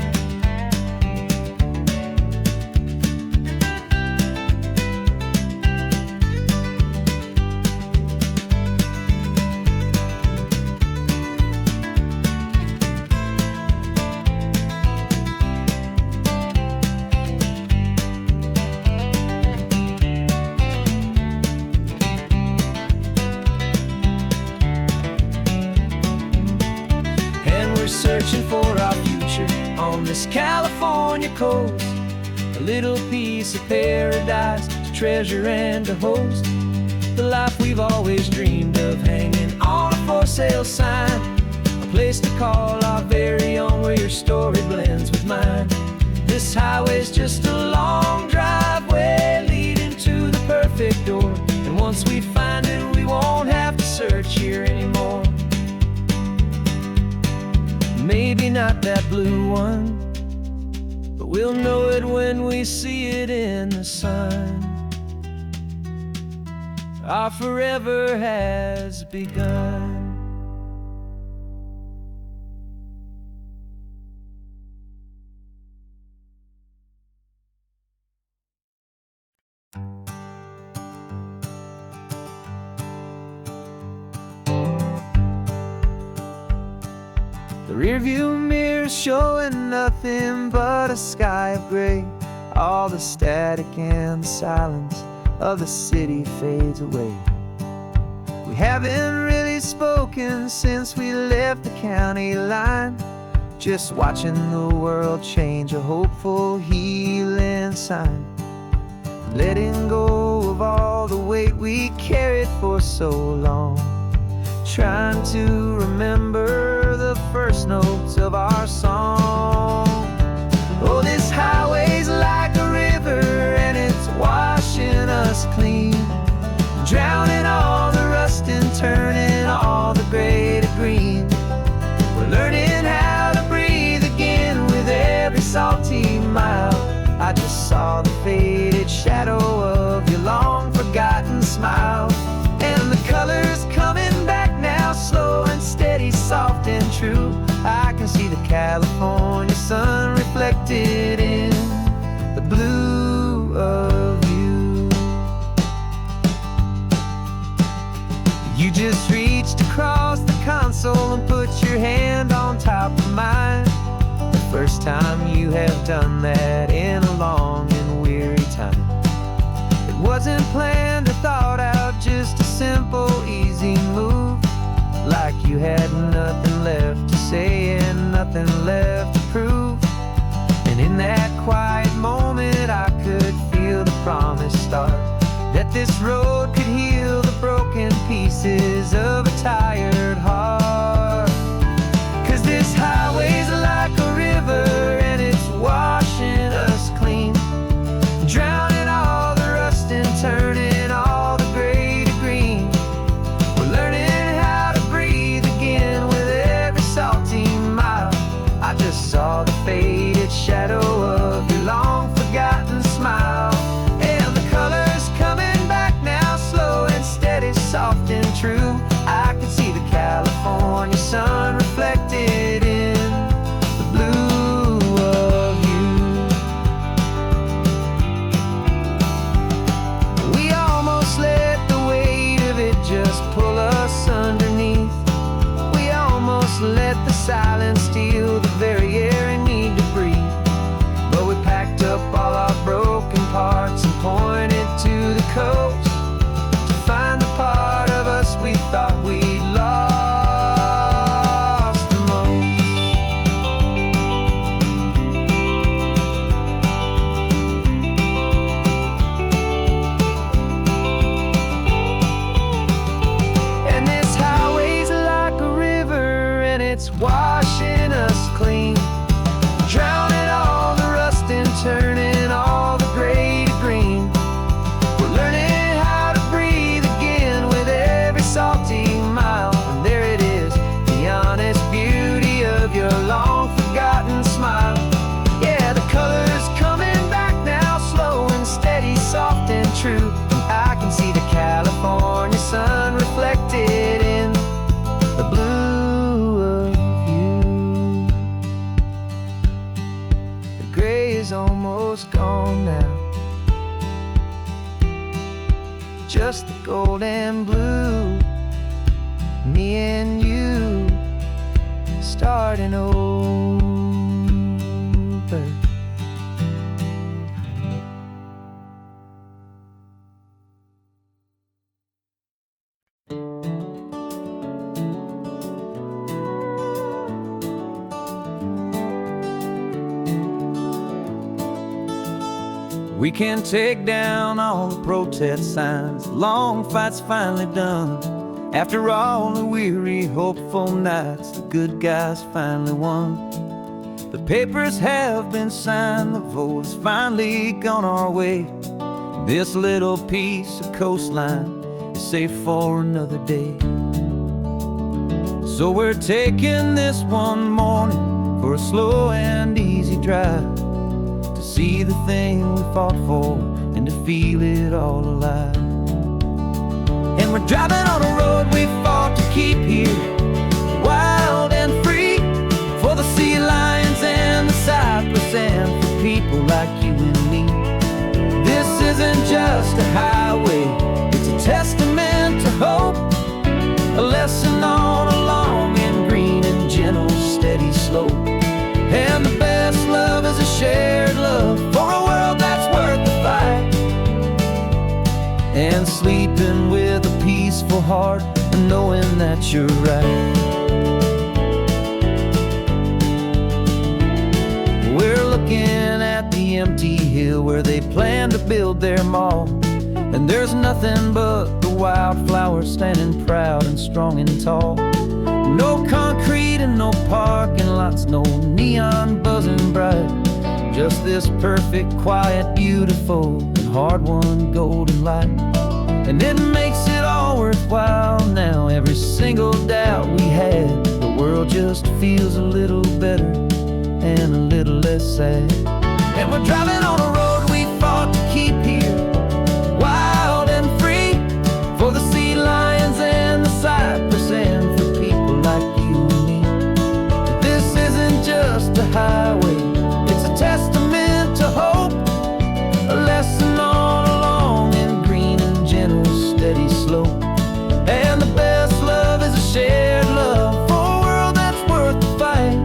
Searching for our future on this California coast, a little piece of paradise to treasure and to host. The life we've always dreamed of, hanging on a for sale sign, a place to call our very own, where your story blends with mine. This highway's just a long driveway leading to the perfect door, and once we find it we won't have to search here anymore. Maybe not that blue one, but we'll know it when we see it in the sun. Our forever has begun. The rearview mirror's showing nothing but a sky of gray. All the static and the silence of the city fades away. We haven't really spoken since we left the county line, just watching the world change, a hopeful healing sign. Letting go of all the weight we carried for so long, trying to remember the first notes of our song. Oh, this highway's like a river and it's washing us clean, drowning all the rust and turning all the gray to green. We're learning how to breathe again with every salty mile. I just saw the faded shadow of your long forgotten smile, and the colors coming back now, slow and steady, soft and true. I can see the California sun reflected in the blue of you. You just reached across the console and put your hand on top of mine. The first time you have done that in a long and weary time. It wasn't planned or thought out, just a simple, easy move. Like you had nothing left to say and nothing left to prove. And in that quiet moment I could feel the promise start, that this road could heal the broken pieces of a tired heart. 'Cause this highway's like a river and it's washing us clean, drowning all the rust and turning all the gray to green. We're learning how to breathe again with every salty mile. I just saw the faded shadow of your long forgotten smile, and the colors coming back now, slow and steady, soft and true. I can see the California sun reflected in the blue of you. We almost let the weight of it just pull us underneath. We almost let the silence steal the very air and need to breathe. But we packed up all our broken parts and pointed to the coast to find the part of us we thought we'd lost the most. And this highway's like a river and it's washing us clean, just the gold and blue. Me and you starting over. We can take down all the protest signs. Long fight's finally done. After all the weary, hopeful nights, the good guys finally won. The papers have been signed, the vote has finally gone our way. This little piece of coastline is safe for another day. So we're taking this one morning for a slow and easy drive, to see the thing we fought for and to feel it all alive. And we're driving on a road we fought to keep here, wild and free, for the sea lions and the cypress and for people like you and me. This isn't just a highway, it's a testament to hope, a lesson on a long and green and gentle steady slope. And the best love is a shared love for a world that's worth the fight, and sleeping with a peaceful heart and knowing that you're right. We're looking at the empty hill where they plan to build their mall, and there's nothing but the wildflowers standing proud and strong and tall. No concrete and no parking lots, no neon buzzing bright, just this perfect, quiet, beautiful, and hard-won golden light. And it makes it all worthwhile now. Every single doubt we had, the world just feels a little better and a little less sad. And we're driving on a road we fought to keep here, wild and free, for the sea lions and the cypress and for people like you and me. This isn't just a highway, it's a testament to hope, a lesson on a long and green and gentle steady slope. And the best love is a shared love for a world that's worth the fight,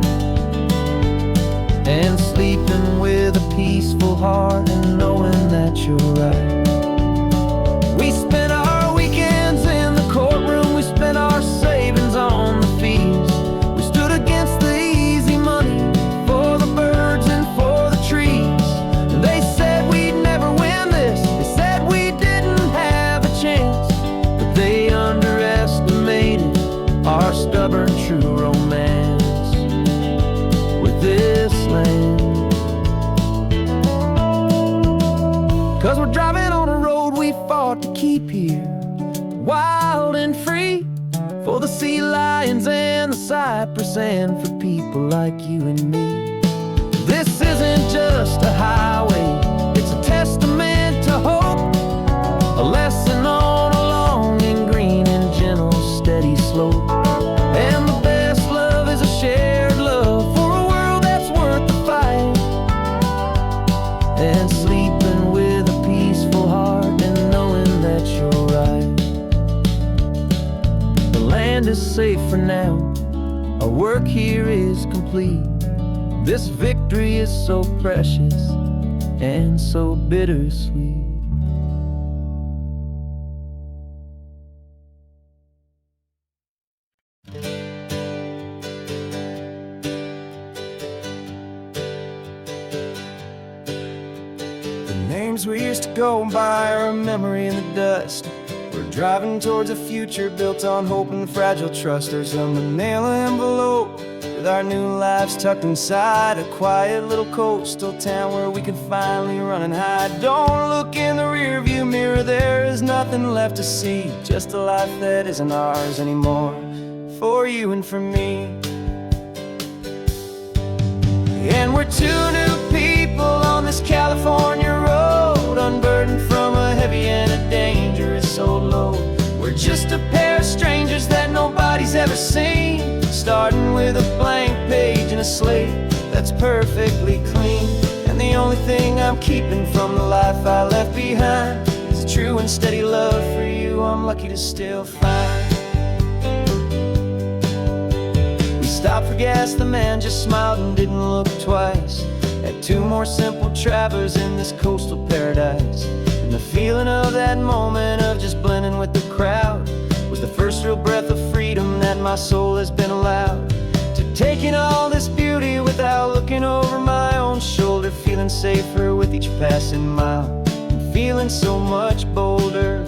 and sleeping with a peaceful heart and knowing that you're right. We spent our weekends in the courtroom, we spent our savings on the fees. We stood against the easy money for the birds and for the trees. And they said we'd never win this, they said we didn't have a chance, but they underestimated our stubborn true romance with this land. 'Cause we're driving on a road we fought to keep here, wild and free, for the sea lions and the cypress and for people like you and me. This isn't just a highway, it's a testament to hope, a lesson on a long and green and gentle steady slope. And the best love is a shared love for a world that's worth the fight, and sleeping with a peaceful heart and knowing that you're right. The land is safe for now, our work here is complete. This victory is so precious and so bittersweet. Names we used to go by are a memory in the dust. We're driving towards a future built on hope and fragile trust. There's a manila envelope with our new lives tucked inside, a quiet little coastal town where we can finally run and hide. Don't look in the rearview mirror, there is nothing left to see, just a life that isn't ours anymore, for you and for me. And we're two new people on this California road, unburdened from a heavy and a dangerous old load. We're just a pair of strangers that nobody's ever seen, starting with a blank page and a slate that's perfectly clean. And the only thing I'm keeping from the life I left behind is a true and steady love for you. lucky to still find. We stopped for gas, the man just smiled and didn't look twice. Had two more simple travelers in this coastal paradise. And the feeling of that moment of just blending with the crowd was the first real breath of freedom that my soul has been allowed. To take in all this beauty without looking over my own shoulder, feeling safer with each passing mile, and feeling so much bolder.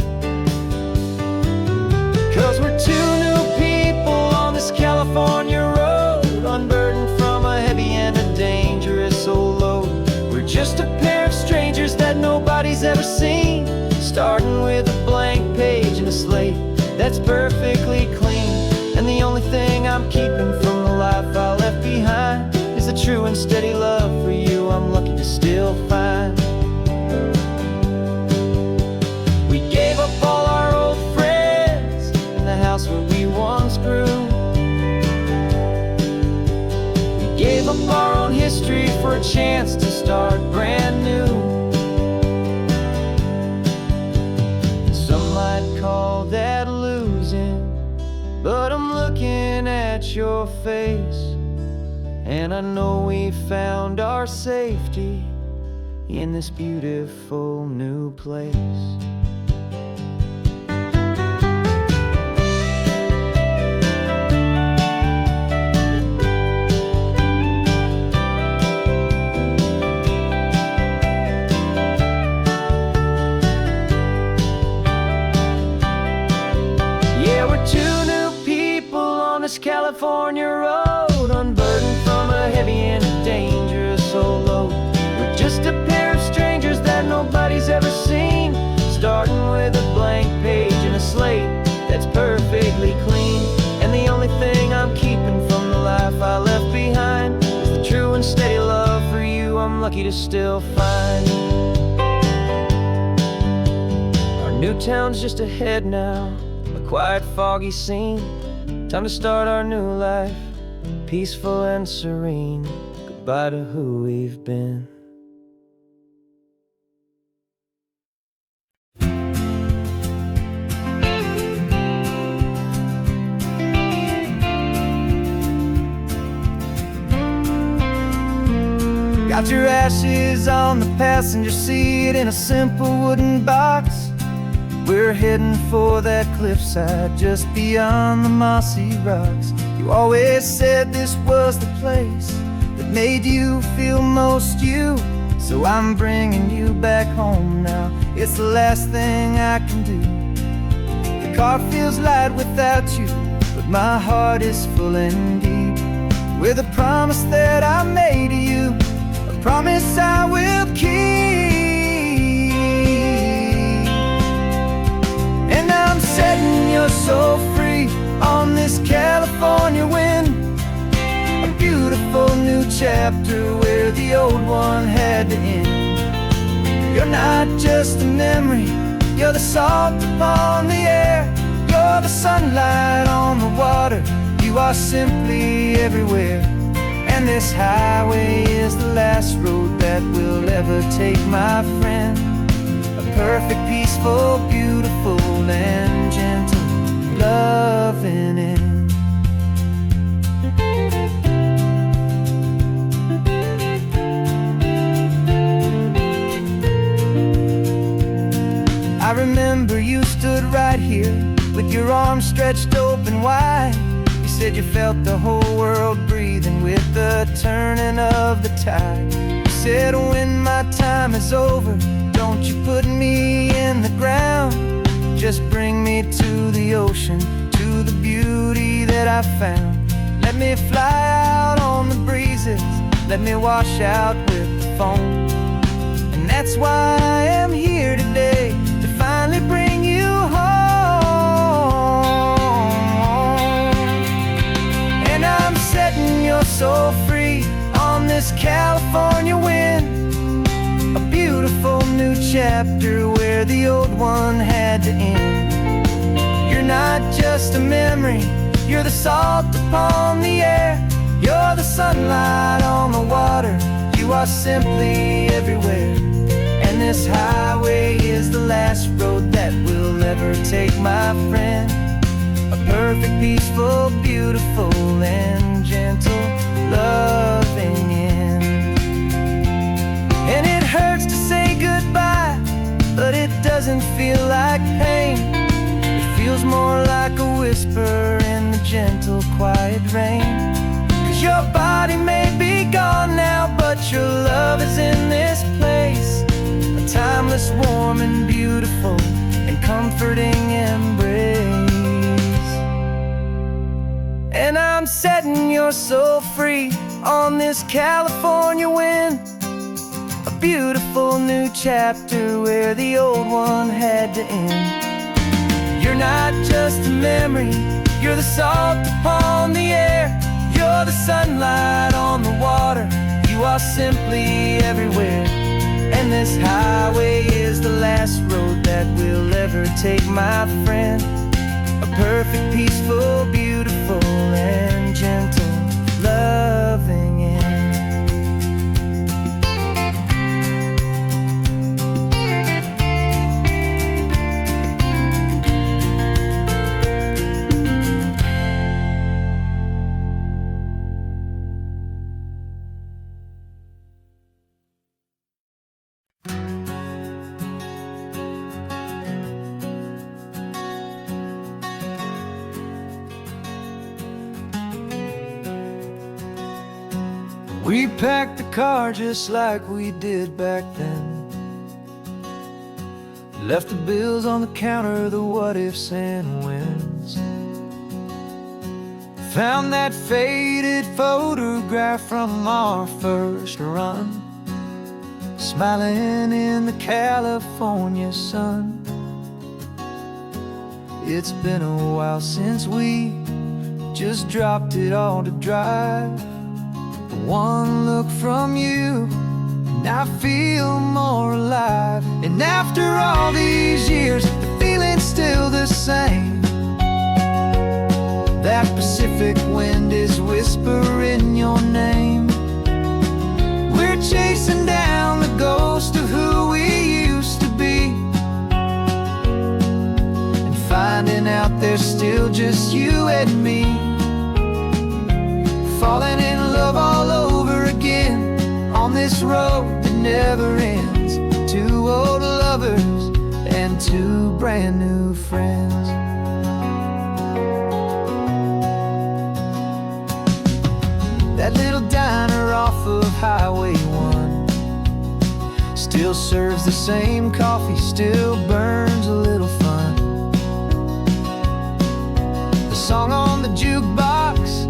'Cause we're two new people on this California road, unburdened from a heavy and a dangerous old load. We're just a pair of strangers that nobody's ever seen, starting with a blank page and a slate that's perfectly clean. And the only thing I'm keeping from the life I left behind is the true and steady love for you I'm lucky to still find. We gave up all our old friends in the house where we once grew. We gave up our own history for a chance to start brand new. Some might call that losing, but I'm looking at your face, and I know we found our safety in this beautiful new place. Yeah, we're two new people on this California road, unburdened from a heavy and a dangerous old load. We're just a pair of strangers that nobody's ever seen, starting with a blank page and a slate that's perfectly clean. And the only thing I'm keeping from the life I left behind is the true and steady love for you I'm lucky to still find. Our new town's just ahead now, a quiet, foggy scene. Time to start our new life, peaceful and serene. Goodbye to who we've been. Got your ashes on the passenger seat in a simple wooden box. We're heading for that cliffside just beyond the mossy rocks. You always said this was the place that made you feel most you, so I'm bringing you back home now. It's the last thing I can do. The car feels light without you, but my heart is full and deep with a promise that I made to you, a promise I will keep. And I'm setting your soul free on this California wind, a beautiful new chapter where the old one had to end. You're not just a memory, you're the salt upon the air, you're the sunlight on the water, you are simply everywhere. And this highway is the last road that we'll ever take, my friend. A perfect, peaceful, beautiful, and gentle loving end. I remember you stood right here with your arms stretched open wide. You said you felt the whole world breathing with the turning of the tide. You said when my time is over, don't you put me in the ground, just bring me to the ocean, to the beauty that I found. Let me fly out on the breezes, let me wash out with the foam. And that's why I am here today, to finally bring you home. And I'm setting your soul free on this California wind, a beautiful new chapter where the old one had to end. You're not just a memory, you're the salt upon the air, you're the sunlight on the water, you are simply everywhere. And this highway is the last road that we'll ever take, my peaceful, beautiful, and gentle, loving end. And it hurts to say goodbye, but it doesn't feel like pain. It feels more like a whisper in the gentle, quiet rain. 'Cause your body may be gone now, but your love is in this place, a timeless, warm, and beautiful, and comforting embrace. And I'm setting your soul free on this California wind, a beautiful new chapter where the old one had to end. You're not just a memory, you're the salt upon the air, you're the sunlight on the water, you are simply everywhere. And this highway is the last road that we'll ever take, my friend. A perfect, peaceful, beautiful, and gentle, loving end. We packed the car just like we did back then, left the bills on the counter, the what ifs and whens. Found that faded photograph from our first run, smiling in the California sun. It's been a while since we just dropped it all to drive. One look from you, and I feel more alive. And after all these years, the feeling's still the same. That Pacific wind is whispering your name. We're chasing down the ghost of who we used to be, and finding out there's still just you and me. Falling in love all over again on this road that never ends. Two old lovers and two brand new friends. That little diner off of Highway 1 still serves the same coffee, still burns a little fun. The song on the jukebox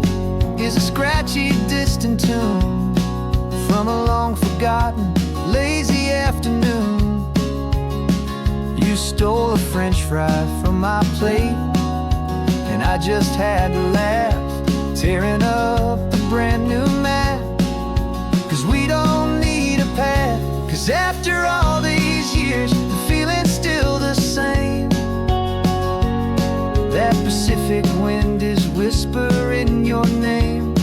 is a scratchy, distant tune from a long-forgotten, lazy afternoon. You stole a French fry from my plate, and I just had to laugh, tearing up the brand new map. 'Cause we don't need a path, 'cause after all these years, the feeling's still the same. That Pacific wind is whispering your name.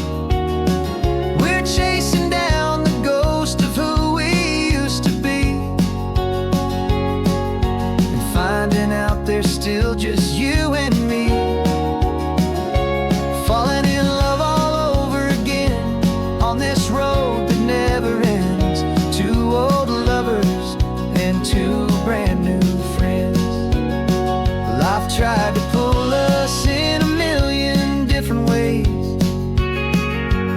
We're chasing down the ghost of who we used to be, and finding out there's still just you and me. Falling in love all over again on this road that never ends. Two old lovers and two brand new friends. Life tried to pull us in a million different ways,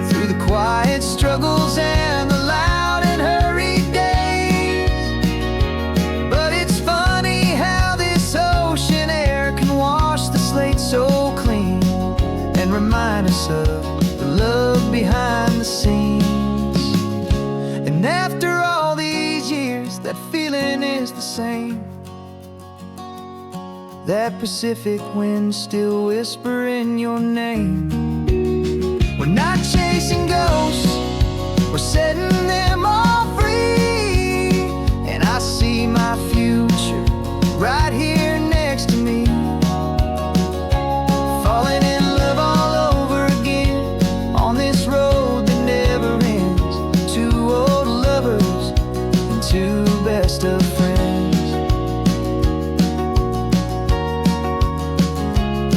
through the quiet struggles and the loud and hurried days. But it's funny how this ocean air can wash the slate so clean, and remind us of the love behind the scenes. And after all these years, that feeling is the same. That Pacific wind still whispering your name. We're not chasing ghosts, we're setting them all free. And I see my future right here next to me. Falling in love all over again on this road that never ends. Two old lovers and two best of friends.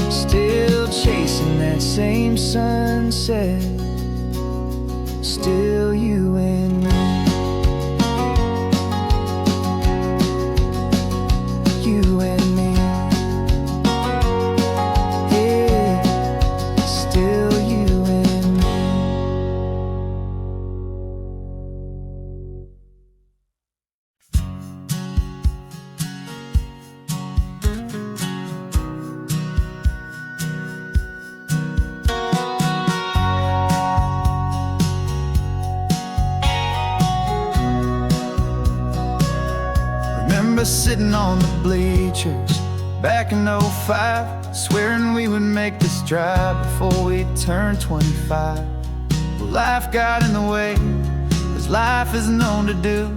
Still chasing that same sunset, still you and me. You and me. Yeah, still you and me. Remember sitting on the bleachers back in '05, swearing we would make this drive before we turned 25. Well, life got in the way, as life is known to do,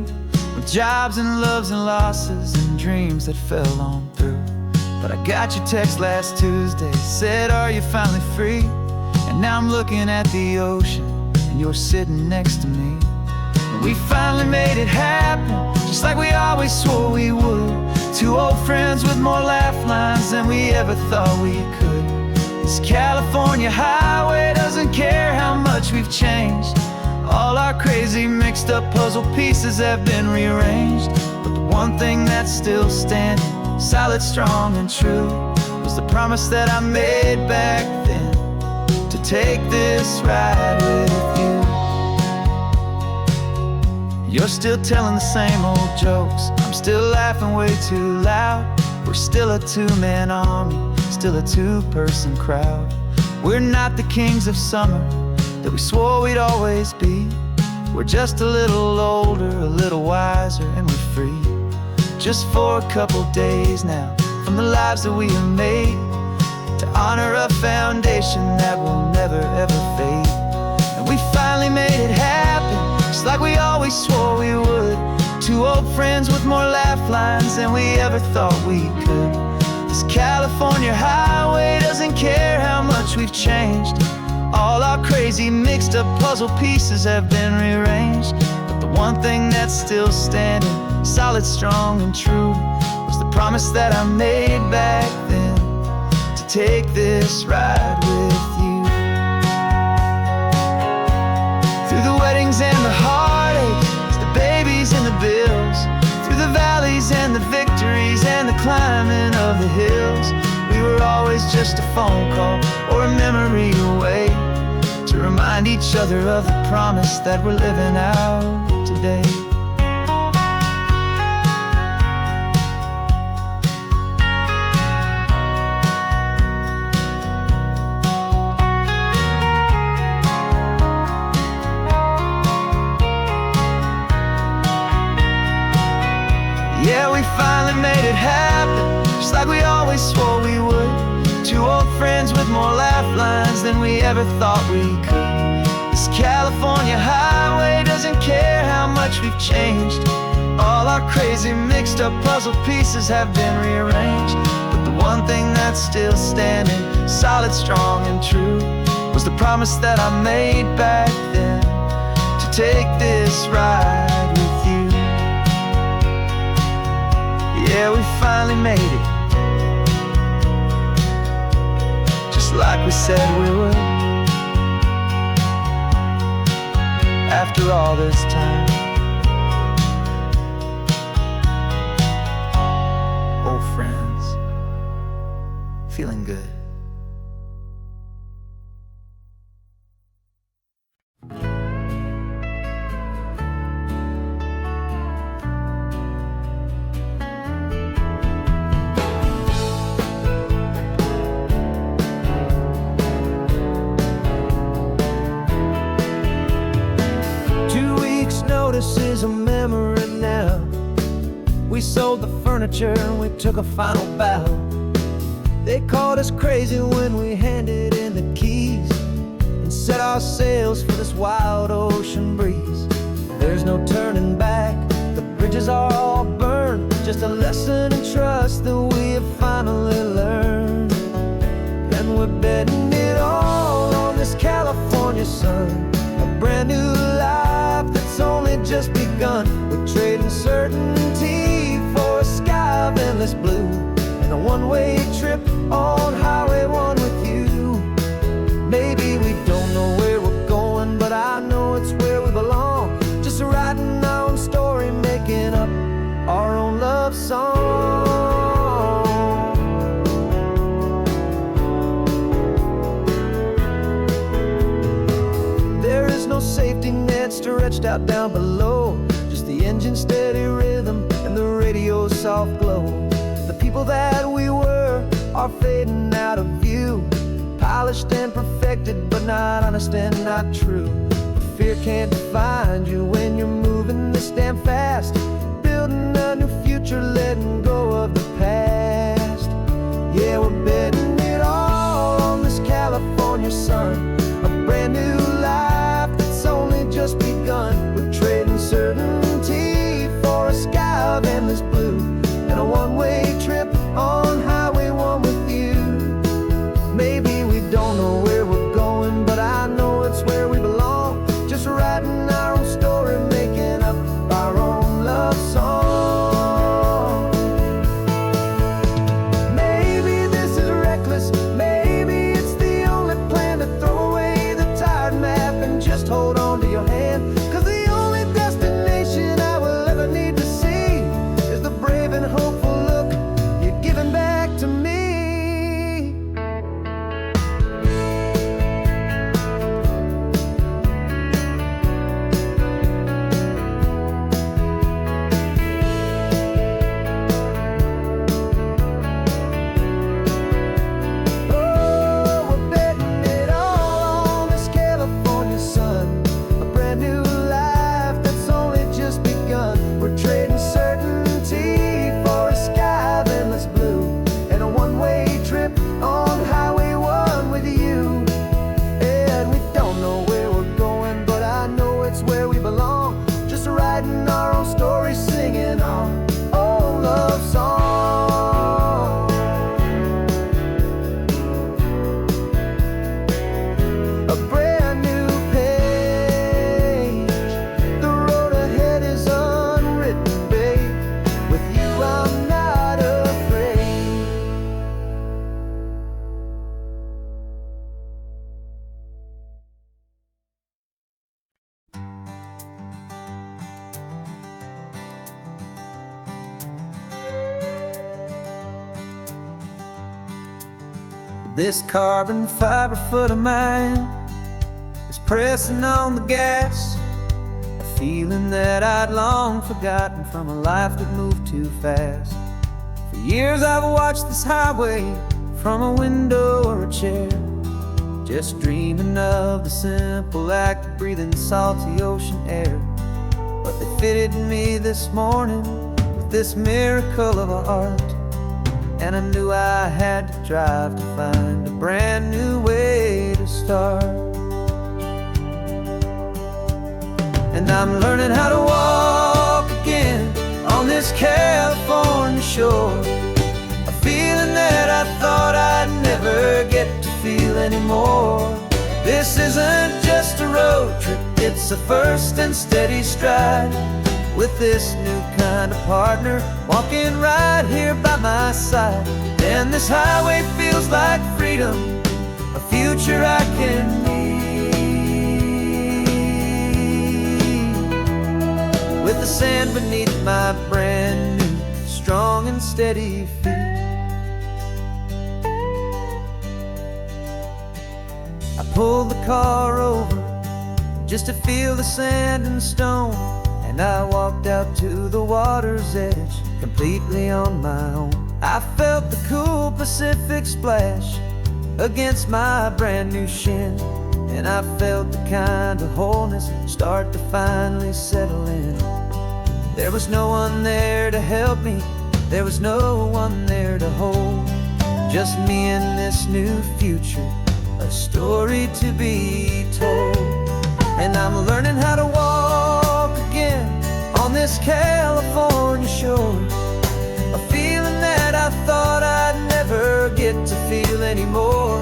with jobs and loves and losses and dreams that fell on through. But I got your text last Tuesday, said, are you finally free? And now I'm looking at the ocean, and you're sitting next to me. And we finally made it happen, just like we always swore we would. Two old friends with more laugh lines than we ever thought we could. This California highway doesn't care how much we've changed. All our crazy mixed up puzzle pieces have been rearranged. But the one thing that's still standing, solid, strong and true, was the promise that I made back then, to take this ride with you. You're still telling the same old jokes, I'm still laughing way too loud. We're still a two-man army, still a two-person crowd. We're not the kings of summer that we swore we'd always be. We're just a little older, a little wiser, and we're free. Just for a couple days now, from the lives that we have made, to honor a foundation that will never ever fade. And we finally made it happen, just like we always swore we would. Two old friends with more laugh lines than we ever thought we could. This California highway doesn't care how much we've changed. All our crazy mixed up puzzle pieces have been rearranged. But the one thing that's still standing, solid, strong and true, was the promise that I made back then, to take this ride with you. Through the weddings and the heartaches, the babies and the bills, through the valleys and the victories and the climbing of the hills, we were always just a phone call or a memory away, to remind each other of the promise that we're living out today. Yeah, we finally made it happen, just like we always swore we would. Two old friends with more laugh lines than we ever thought we could. This California highway doesn't care how much we've changed. All our crazy mixed up puzzle pieces have been rearranged. But the one thing that's still standing, solid, strong and true, was the promise that I made back then, to take this ride with you. Yeah, we finally made it, just like we said we would. After all this time, old friends, feeling good. Notice is a memory now. We sold the furniture and we took a final bow. They called us crazy when we handed in the keys and set our sails for this wild ocean breeze. There's no turning back, the bridges are all burned, just a lesson in trust that we have finally learned. And we're betting it all on this California sun, a brand new life that's only just begun. We're trading certainty for a sky of endless blue, and a one-way trip on Highway 1 with you. stretched out down below. Just the engine's steady rhythm and the radio's soft glow. The people that we were are fading out of view, polished and perfected, but not honest and not true. Fear can't define you when you're moving this damn fast, building a new future, letting go of the past. Yeah, we're betting it all on this California sun, a brand new life that's only just begun. We're trading certainty for a sky of endless blue, and a one-way trip on Highway 1 with you. Maybe we don't know where we're going, but I know it's where we belong. Just writing our own story, making up our own love song. Maybe this is reckless, maybe it's the only plan to throw away the tired map and just hold on to your hand. 'Cause the only destination I will ever need to see is the brave and hopeful look you're giving back to me. This carbon fiber foot of mine is pressing on the gas, a feeling that I'd long forgotten from a life that moved too fast. For years I've watched this highway from a window or a chair, just dreaming of the simple act of breathing salty ocean air. But they fitted me this morning with this miracle of art, and I knew I had to drive to find a brand new way to start. And I'm learning how to walk again on this California shore, a feeling that I thought I'd never get to feel anymore. This isn't just a road trip, it's a first and steady stride, with this new kind of partner walking right here by my side. And this highway feels like freedom, a future I can need, with the sand beneath my brand new strong and steady feet. I pulled the car over just to feel the sand and stone, and I walked out to the water's edge, completely on my own. I felt the cool Pacific splash against my brand new shin, and I felt the kind of wholeness start to finally settle in. There was no one there to help me, there was no one there to hold, just me and this new future, a story to be told. And I'm learning how to walk again on this California shore, a feeling that I thought I'd never get to feel anymore.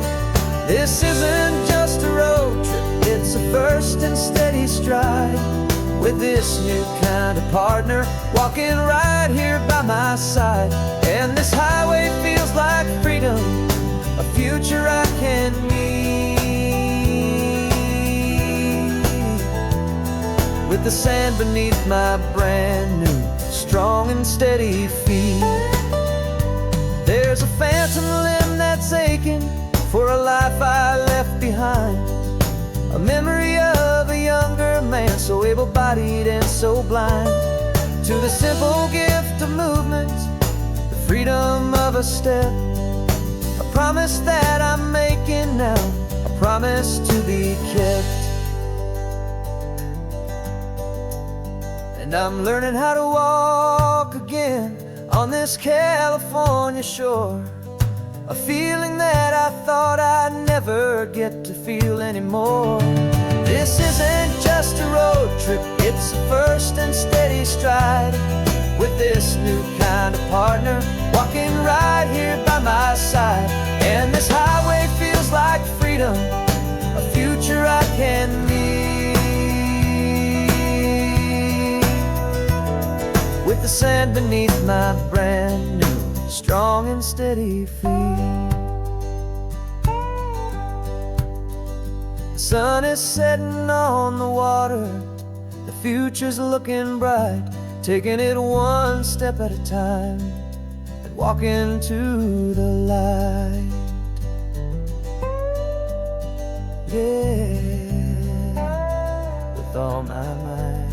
This isn't just a road trip, it's a first and steady stride, with this new kind of partner walking right here by my side. And this highway feels like freedom, a future I can meet, with the sand beneath my brand new strong and steady feet. There's a phantom limb that's aching for a life I left behind, a memory of a younger man mind, so able-bodied and so blind to the simple gift of movement, the freedom of a step. A promise that I'm making now, a promise to be kept. And I'm learning how to walk again on this California shore, a feeling that I thought I'd never get to feel anymore. This isn't just a road trip, it's a first and steady stride, with this new kind of partner walking right here by my side. And this highway feels like freedom, a future I can meet, with the sand beneath my brand new strong and steady feet. The sun is setting on the water, the future's looking bright, taking it one step at a time and walking to the light. Yeah, with all my mind.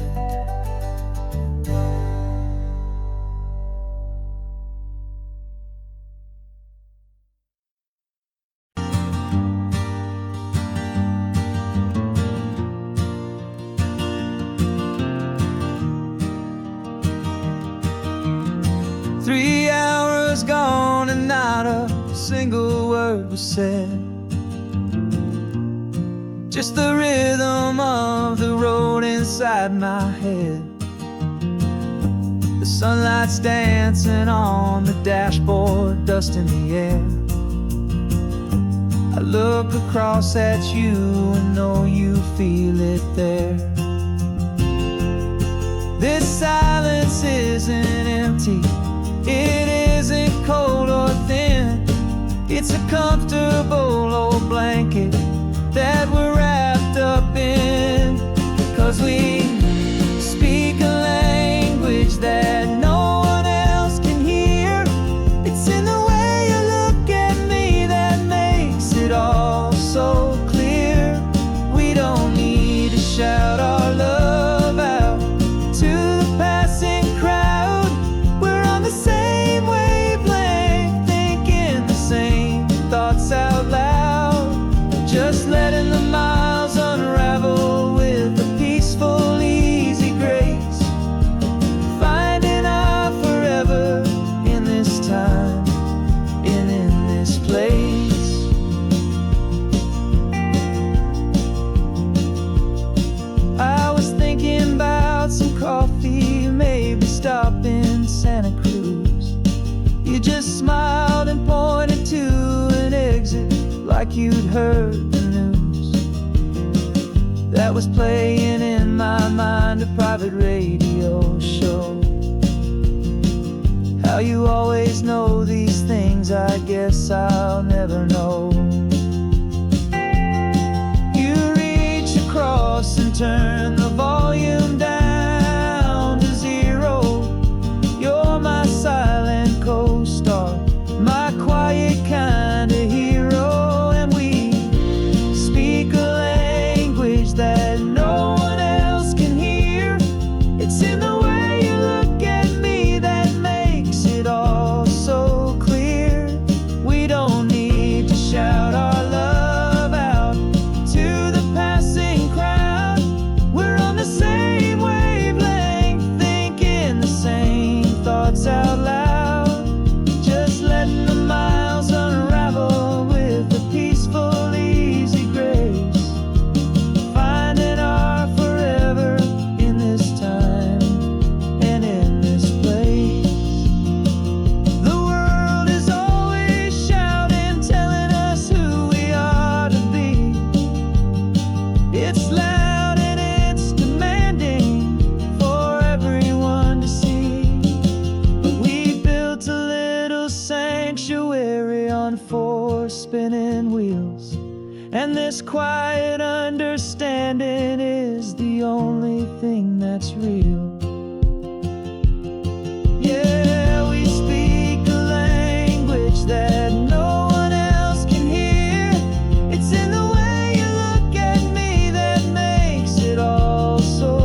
3 hours gone and not a single word was said. Just the rhythm of the road inside my head. The sunlight's dancing on the dashboard, dust in the air. I look across at you and know you feel it there. This silence isn't empty, it isn't cold or thin. It's a comfortable old blanket that we're wrapped up in, 'cause we speak a language that no one else can hear. It's in the way you look at me that makes it all so clear. We don't need to shout our love out to the passing crowd. We're on the same wavelength, thinking the same thoughts out loud, just letting the miles unravel with a peaceful, easy grace, finding our forever in this time and in this place. I was thinking about some coffee, maybe stop in Santa Cruz. You just smiled and pointed to an exit like you'd heard the news. That was playing in my mind, a private radio show. How you always know these things, I guess I'll never know. You reach across and turn the volume down to 0. You're my silent co-star, my quiet kind of hero. And we speak a language that no one else can hear. It's in the way you look at me that makes it all so clear. We don't need to shout our love out to the passing crowd. We're on the same wavelength, thinking the same thoughts out loud, just letting the miles unravel with a peaceful, easy grace, finding our forever in this time and in this place. The world is always shouting, telling us who we are to be. It's loud and it's demanding for everyone to see. But we built a little sanctuary on 4 spinning wheels, and this quiet understanding is the only thing that's real. Yeah, we speak a language that no one else can hear. It's in the way you look at me that makes it all so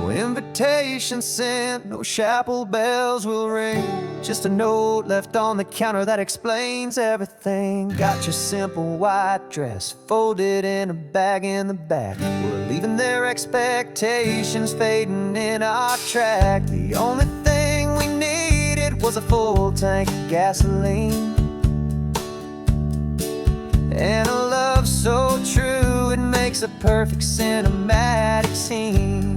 No invitation sent, no chapel bells will ring. Just a note left on the counter that explains everything. Got your simple white dress folded in a bag in the back. We're leaving their expectations fading in our track. The only thing we needed was a full tank of gasoline, and a love so true it makes a perfect cinematic scene.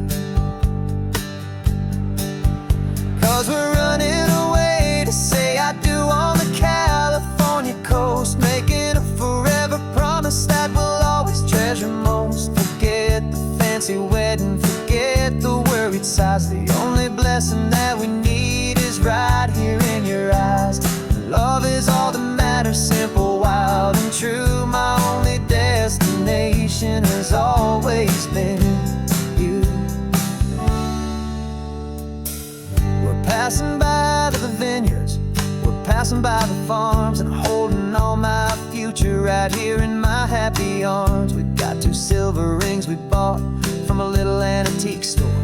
'Cause we're running away to say I do on the California coast, making a forever promise that we'll always treasure most. Forget the fancy wedding, forget the worried sighs. The only blessing that we need is right here in your eyes. Love is all that matters, simple, wild, and true. My only destination has always been you. We're passing by the vineyards, we're passing by the farms, and holding all my future right here in my happy arms. We've got 2 silver rings we bought from a little antique store.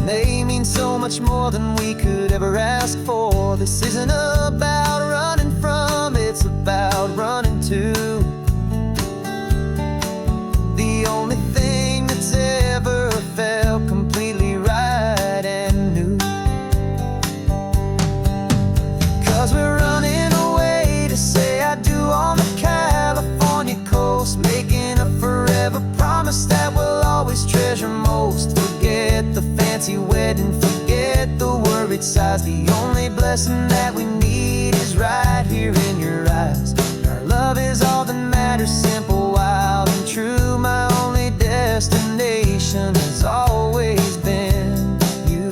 They mean so much more than we could ever ask for. This isn't about running from, it's about running to the only thing that's ever felt completely right and new. 'Cause we're running away to say I do on the California coast, making a forever promise that we'll always treasure most. Forget the fancy wedding, forget the worried sighs. The only blessing that we need is right here in your eyes. Our love is all that matters, simple, wild, and true. My only destination has always been you.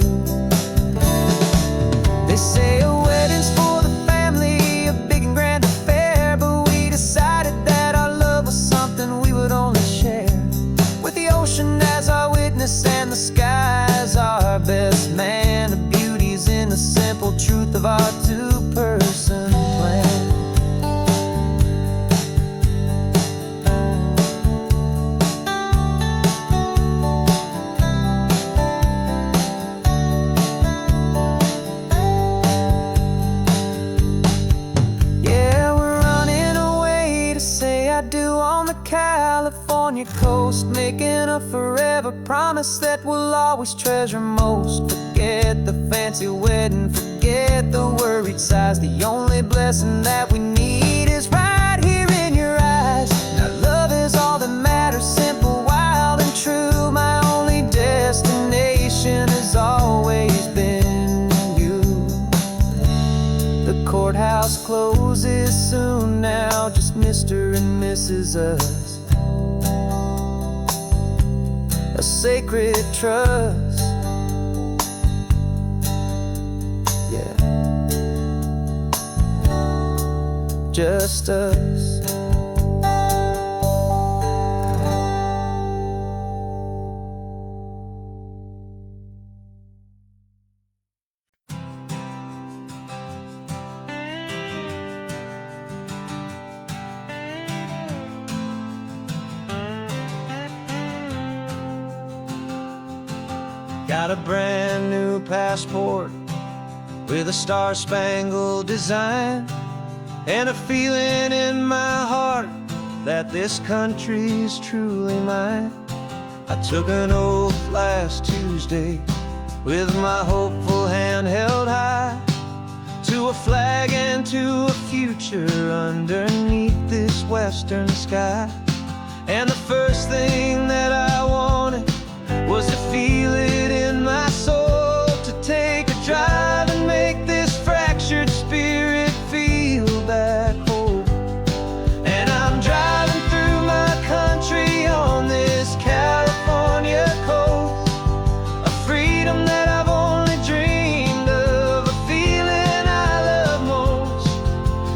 They say a wedding's for the family, a big and grand affair, but we decided that our love was something we would only share with the ocean as our witness and the sky as our best man. The beauty's in the simple truth of our 2-person plan. Yeah, we're running away to say I do on the California coast, making a forever promise that we'll always treasure most. Forget the fancy wedding, forget the worried sighs. The only blessing that we need is right here in your eyes. Now love is all that matters, simple, wild, and true. My only destination has always been you. The courthouse closes soon now, just Mr. and Mrs. Us, a sacred trust. Yeah, just us. Got a brand new passport with a star-spangled design, and a feeling in my heart that this country's truly mine. I took an oath last Tuesday with my hopeful hand held high, to a flag and to a future underneath this western sky. And the first thing that I wanted was to feel it in my soul, to take a drive and make this fractured spirit feel back home. And I'm driving through my country on this California coast, a freedom that I've only dreamed of, a feeling I love most.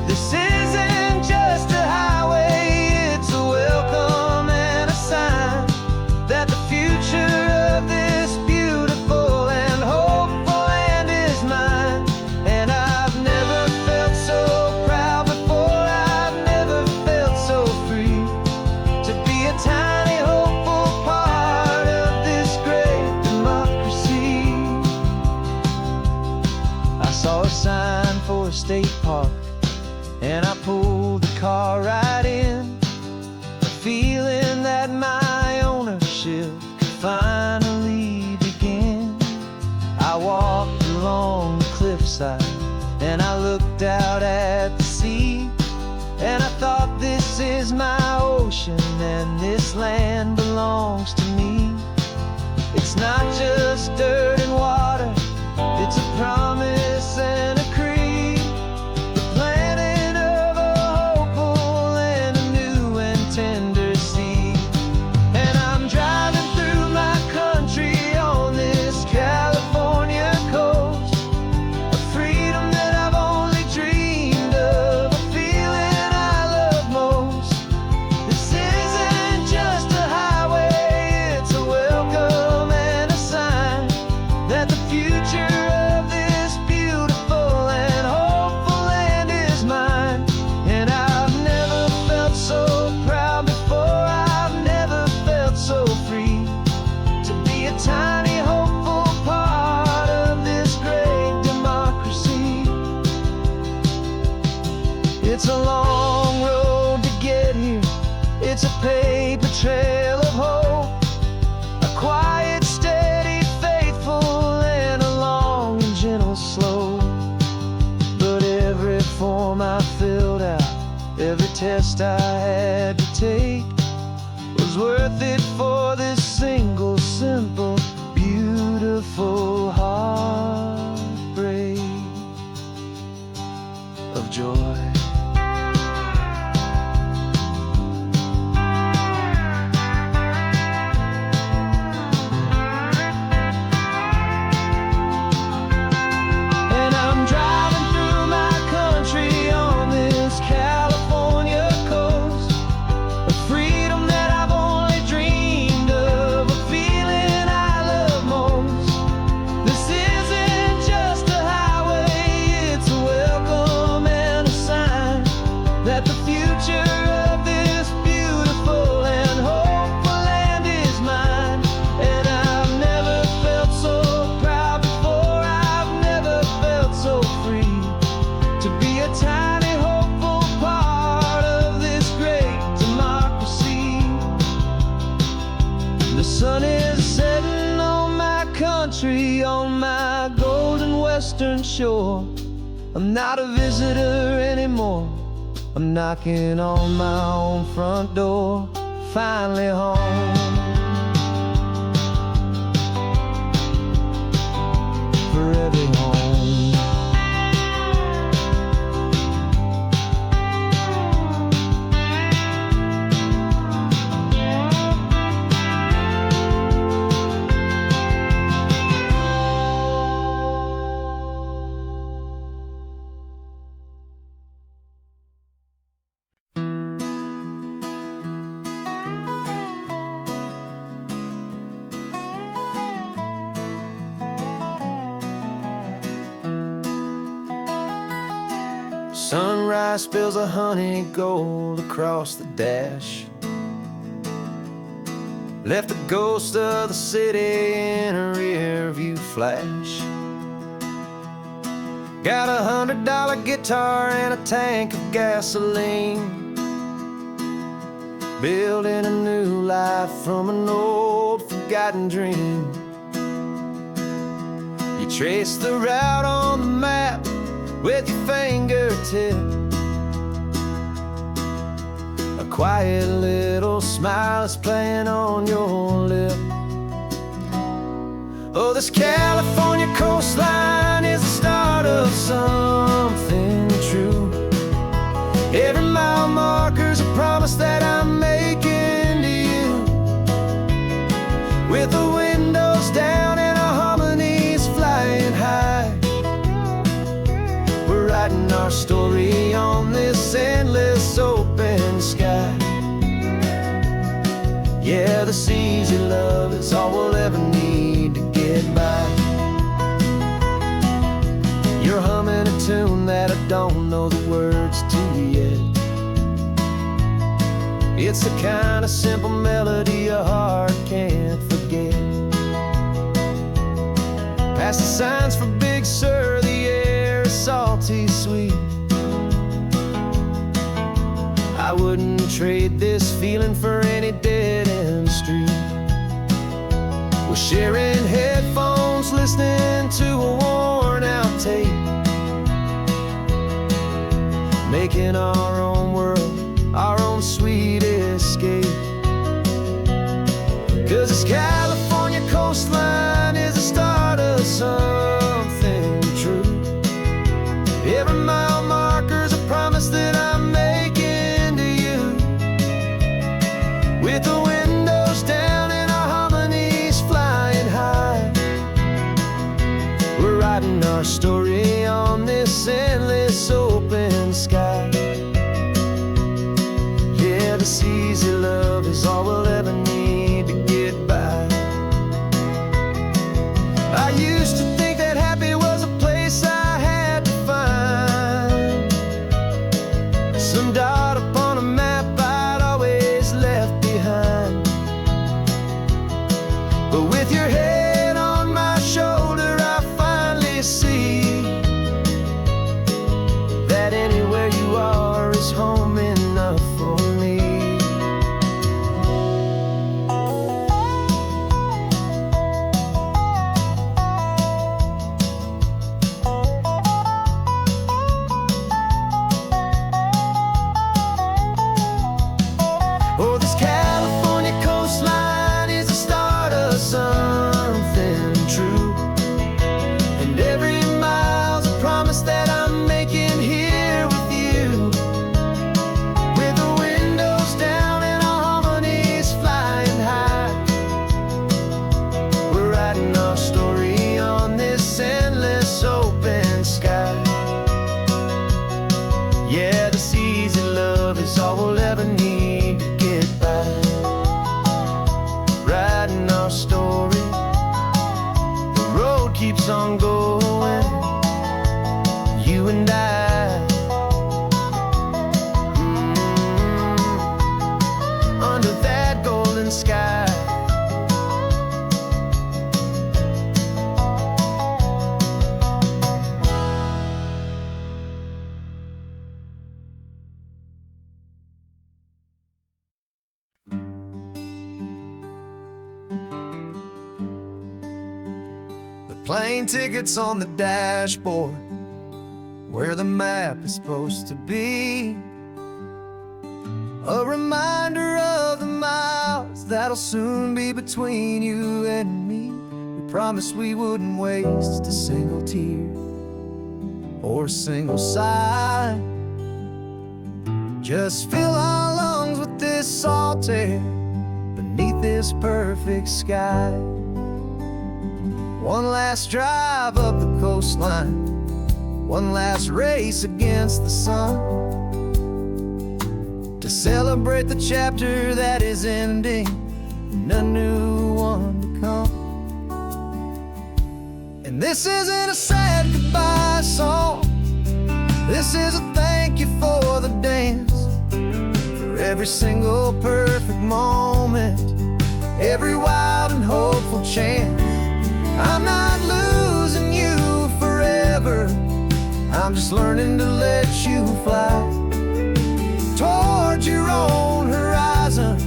This isn't just a highway, it's a welcome and a sign that the future of this beautiful State Park, and I pulled the car right in, feeling that my ownership could finally begin. I walked along the cliffside and I looked out at the sea, and I thought, this is my ocean and this land belongs to me. It's not just dirt and water, it's a promise and a creed, the planting of a hopeful and a new and tender seed. And I'm driving through my country on this California coast, a freedom that I've only dreamed of, a feeling I love most. This isn't just a highway, it's a welcome and a sign that the future of this beautiful and hopeful land is mine. And I've never felt so proud before, I've never felt so free to be a tiny hopeful part of this great democracy. It's a long road to get here, it's a paper trail of hope, a quiet, steady, faithful, and a long and gentle slope. But every form I filled out, every test I had to take, was worth it for this single, simple, beautiful heartbreak of joy. And I'm driving through my country on this California coast, a freedom that I've only dreamed of, a feeling I love most. This isn't just a highway, it's a welcome and a sign that the future of this beautiful and hopeful land is mine. And I've never felt so proud before, I've never felt so free to be a tiny hopeful part of this great democracy. The sun is setting on my country, on my golden western shore. I'm not a visitor anymore, I'm knocking on my own front door, finally home. Forever home. Sunrise spills a honey gold across the dash, left the ghost of the city in a rear view flash. Got $100 guitar and a tank of gasoline, building a new life from an old forgotten dream. You trace the route on the map with your fingertip, a quiet little smile is playing on your lip. Oh, this California coastline is the start of something true. Every mile marker's a promise that I'm making to you, with the windows down and our harmonies flying high. We're writing our story on this endless open sky. Yeah, this easy love is all we'll ever need to get by. You're humming a tune that I don't know the words to yet. It's the kind of simple melody a heart can't forget. Past the signs for Big Sur, the air is soft salty sweet. I wouldn't trade this feeling for any dead-end street. We're sharing headphones, listening to a worn-out tape, making our own world, our own sweet escape. 'Cause this California coastline is the start of something true. Every mile marker's a promise that I'm making to you. With the windows down and our harmonies flying high, we're writing our story on this endless open sky. Yeah, this easy love is all we'll ever need to get by. I used to think that happy was a place I had to find, some dot upon a map I'd always left behind. But with your head on my shoulder, I finally see that anywhere you are is home enough for me. Oh, this California coastline is the start of something true. And every mile's a promise that I'm making here with you. With the windows down and our harmonies flying high, we're writing our story on this endless open sky. Yeah, this easy love is all we'll ever need to get by. Writing our story, the road keeps on going, you and I. Under that golden sky. The plane tickets on the dashboard, where the map is supposed to be. A reminder of the miles that'll soon be between you and me. We promised we wouldn't waste a single tear or a single sigh. Just fill our lungs with this salt air beneath this perfect sky. One last drive up the coastline, one last race against the sun, to celebrate the chapter that is ending and a new one to come. And this isn't a sad goodbye song, this is a thank you for the dance, for every single perfect moment, every wild and hopeful chance. I'm not losing you forever, I'm just learning to let you fly towards your own horizon,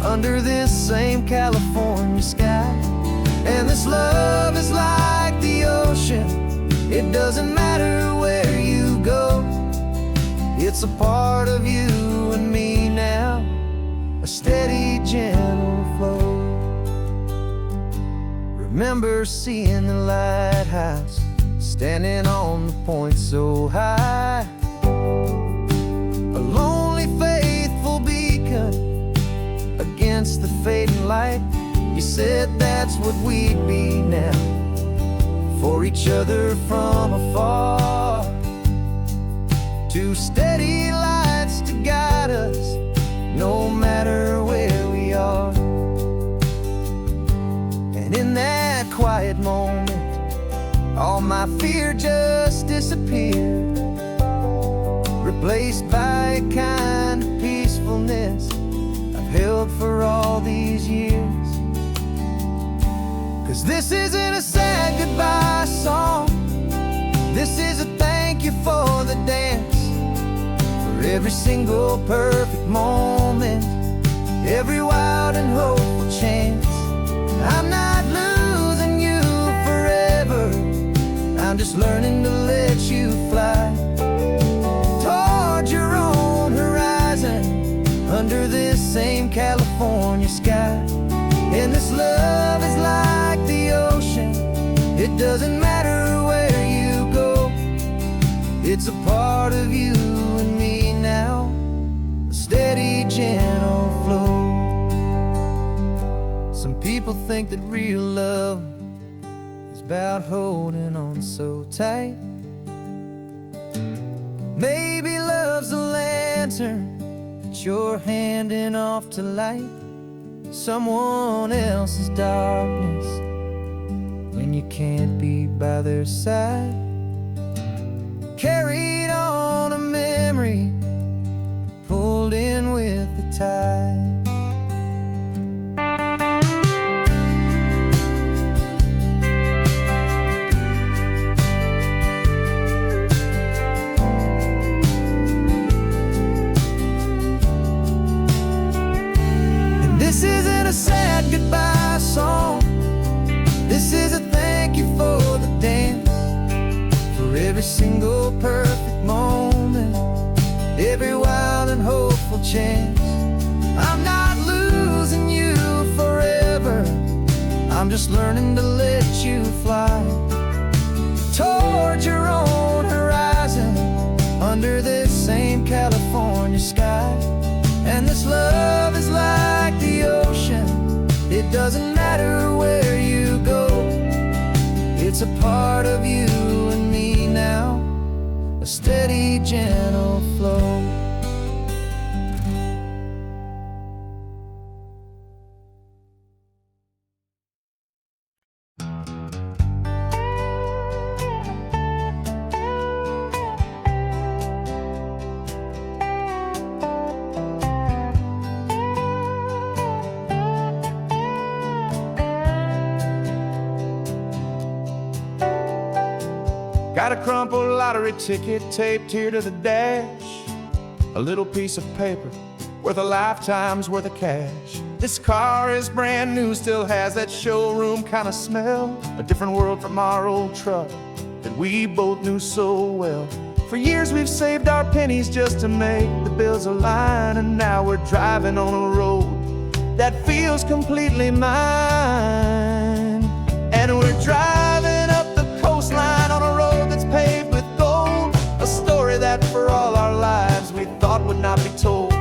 under this same California sky. And this love is like the ocean, it doesn't matter where you go, it's a part of you and me now, a steady, gentle flow. Remember seeing the lighthouse, standing on the point so high, a lonely, faithful beacon against the fading light. You said that's what we'd be now, for each other from afar. Two steady lights to guide us, no matter where we are. And in that quiet moment, all my fear just disappeared, replaced by a kind of peacefulness I've held for all these years. 'Cause this isn't a sad goodbye song, this is a thank you for every single perfect moment, every wild and hopeful chance. I'm not losing you forever, I'm just learning to let you fly toward your own horizon, under this same California sky. And this love is like the ocean, it doesn't matter where you go, it's a part of you and me now, a steady, gentle flow. Some people think that real love is about holding on so tight. Maybe love's a lantern that you're handing off to light someone else's darkness when you can't be by their side. Carried on a memory, pulled in with the tide. This isn't a sad goodbye song, this is a thank you for the dance, for every single perfect moment, every wild and hopeful chance. I'm not losing you forever, I'm just learning to let you fly toward your own horizon, under this same California sky. And this love is like the ocean, it doesn't matter where you go, it's a part of you and me now, a steady, gentle flow. Got a crumpled lottery ticket taped here to the dash, a little piece of paper worth a lifetime's worth of cash. This car is brand new, still has that showroom kind of smell, a different world from our old truck that we both knew so well. For years we've saved our pennies just to make the bills align, and now we're driving on a road that feels completely mine. And we're driving up the coastline on a road that's paved with gold, a story that for all our lives we thought would not be told.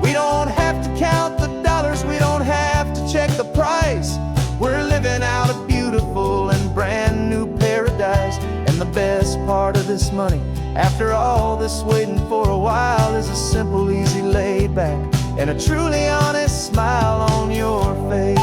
We don't have to count the dollars, we don't have to check the price, we're living out a beautiful and brand new paradise. And the best part of this money, after all this waiting for a while, is a simple, easy, laid back, and a truly honest smile on your face.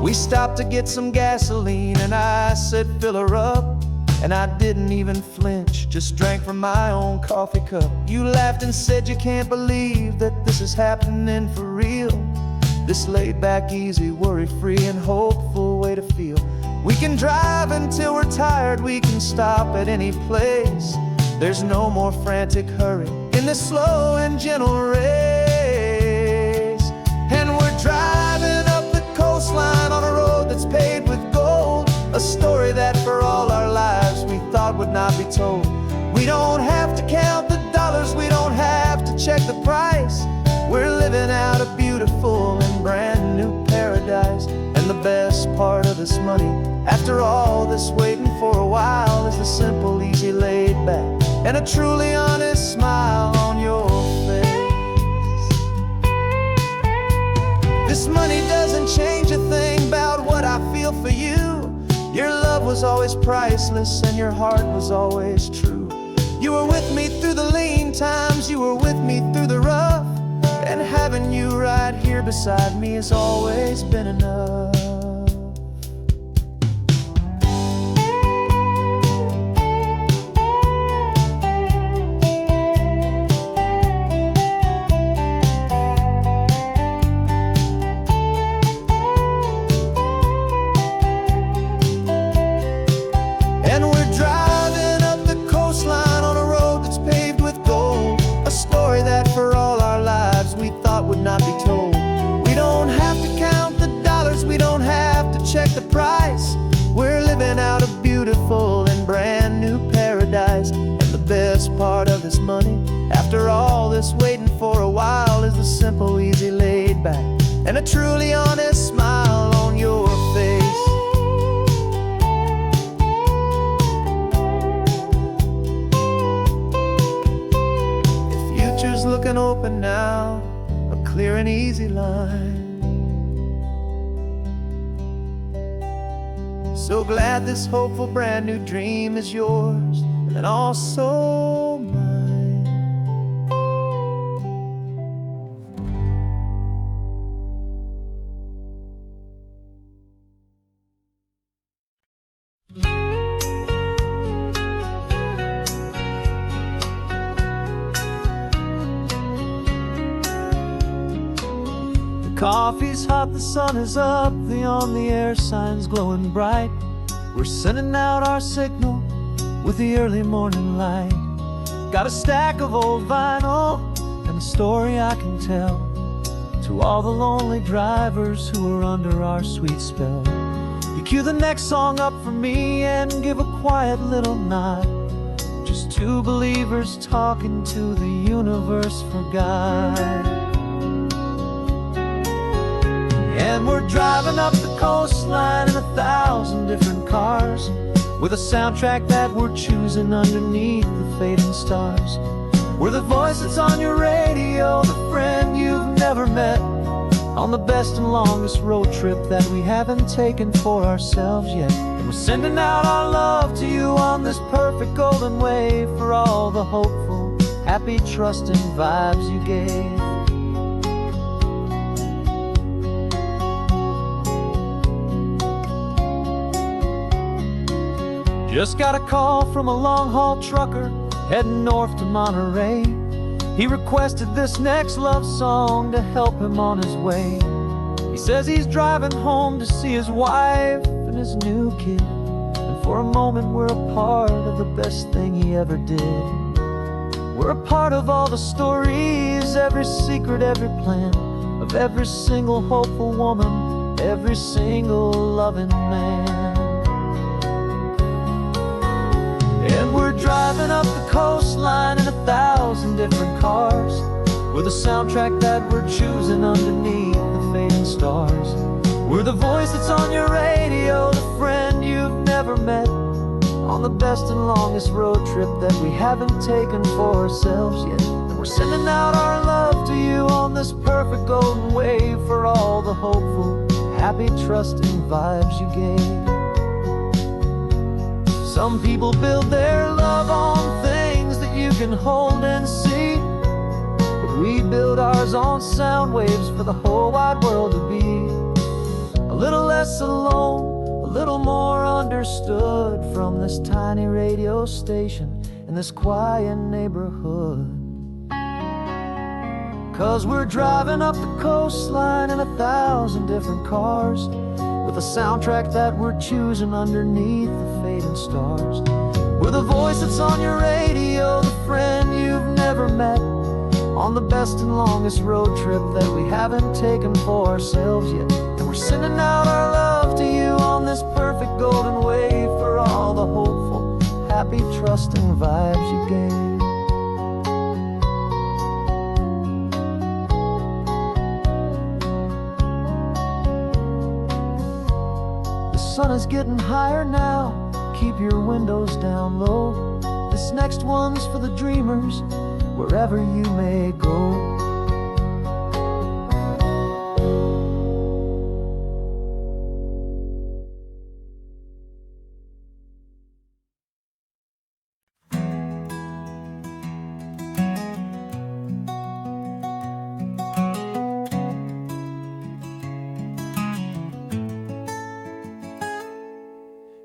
We stopped to get some gasoline and I said fill her up, and I didn't even flinch, just drank from my own coffee cup. You laughed and said you can't believe that this is happening for real, this laid back, easy, worry-free and hopeful way to feel. We can drive until we're tired, we can stop at any place, there's no more frantic hurry in this slow and gentle race. And we're driving up the coastline on a road that's paved with gold, a story that for all our lives we thought would not be told. We don't have to count the dollars, we don't have to check the price, we're living out a beautiful and brand new paradise. And the best part of this money, after all this waiting for a while, is the simple, easy, laid back, and a truly honest smile on your face. This money doesn't change a thing about what I feel for you. Your love was always priceless and your heart was always true. You were with me through the lean times, you were with me through the rough, and having you right here beside me has always been enough. part of this money. After all this waiting for a while is the simple, easy, laid back, and a truly honest smile on your face. The future's looking open now, a clear and easy line. So glad this hopeful brand new dream is yours and also mine. The coffee's hot, the sun is up, the on the air sign's glowing bright. We're sending out our signal with the early morning light. Got a stack of old vinyl and a story I can tell to all the lonely drivers who are under our sweet spell. You cue the next song up for me and give a quiet little nod. Just two believers talking to the universe for God. And we're driving up the coastline in 1,000 different cars, with a soundtrack that we're choosing underneath the fading stars. We're the voice that's on your radio, the friend you've never met, on the best and longest road trip that we haven't taken for ourselves yet. And we're sending out our love to you on this perfect golden wave for all the hopeful, happy, trusting vibes you gave. Just got a call from a long-haul trucker heading north to Monterey. He requested this next love song to help him on his way. He says he's driving home to see his wife and his new kid, and for a moment we're a part of the best thing he ever did. We're a part of all the stories, every secret, every plan, of every single hopeful woman, every single loving man. And we're driving up the coastline in 1,000 different cars, with a soundtrack that we're choosing underneath the fading stars. We're the voice that's on your radio, the friend you've never met, on the best and longest road trip that we haven't taken for ourselves yet. And we're sending out our love to you on this perfect golden wave for all the hopeful, happy, trusting vibes you gave. Some people build their love on things that you can hold and see, but we build ours on sound waves for the whole wide world to be a little less alone, a little more understood from this tiny radio station in this quiet neighborhood. 'Cause we're driving up the coastline in 1,000 different cars, with a soundtrack that we're choosing underneath the fading stars. We're the voice that's on your radio, the friend you've never met, on the best and longest road trip that we haven't taken for ourselves yet. And we're sending out our love to you on this perfect golden wave for all the hopeful, happy, trusting vibes you gave. The sun is getting higher now, keep your windows down low. This next one's for the dreamers, wherever you may go.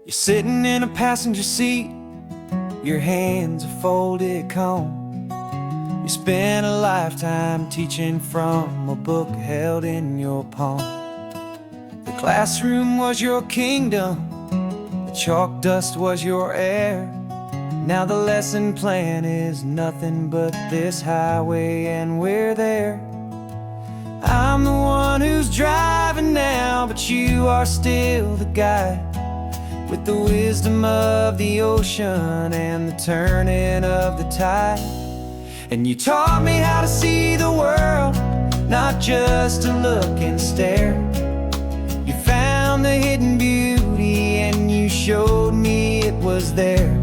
You're sitting in a passenger seat, your hands are folded calm. You spent a lifetime teaching from a book held in your palm. The classroom was your kingdom, the chalk dust was your air. Now the lesson plan is nothing but this highway and we're there. I'm the one who's driving now, but you are still the guide, with the wisdom of the ocean and the turning of the tide. And you taught me how to see the world, not just to look and stare. You found the hidden beauty and you showed me it was there.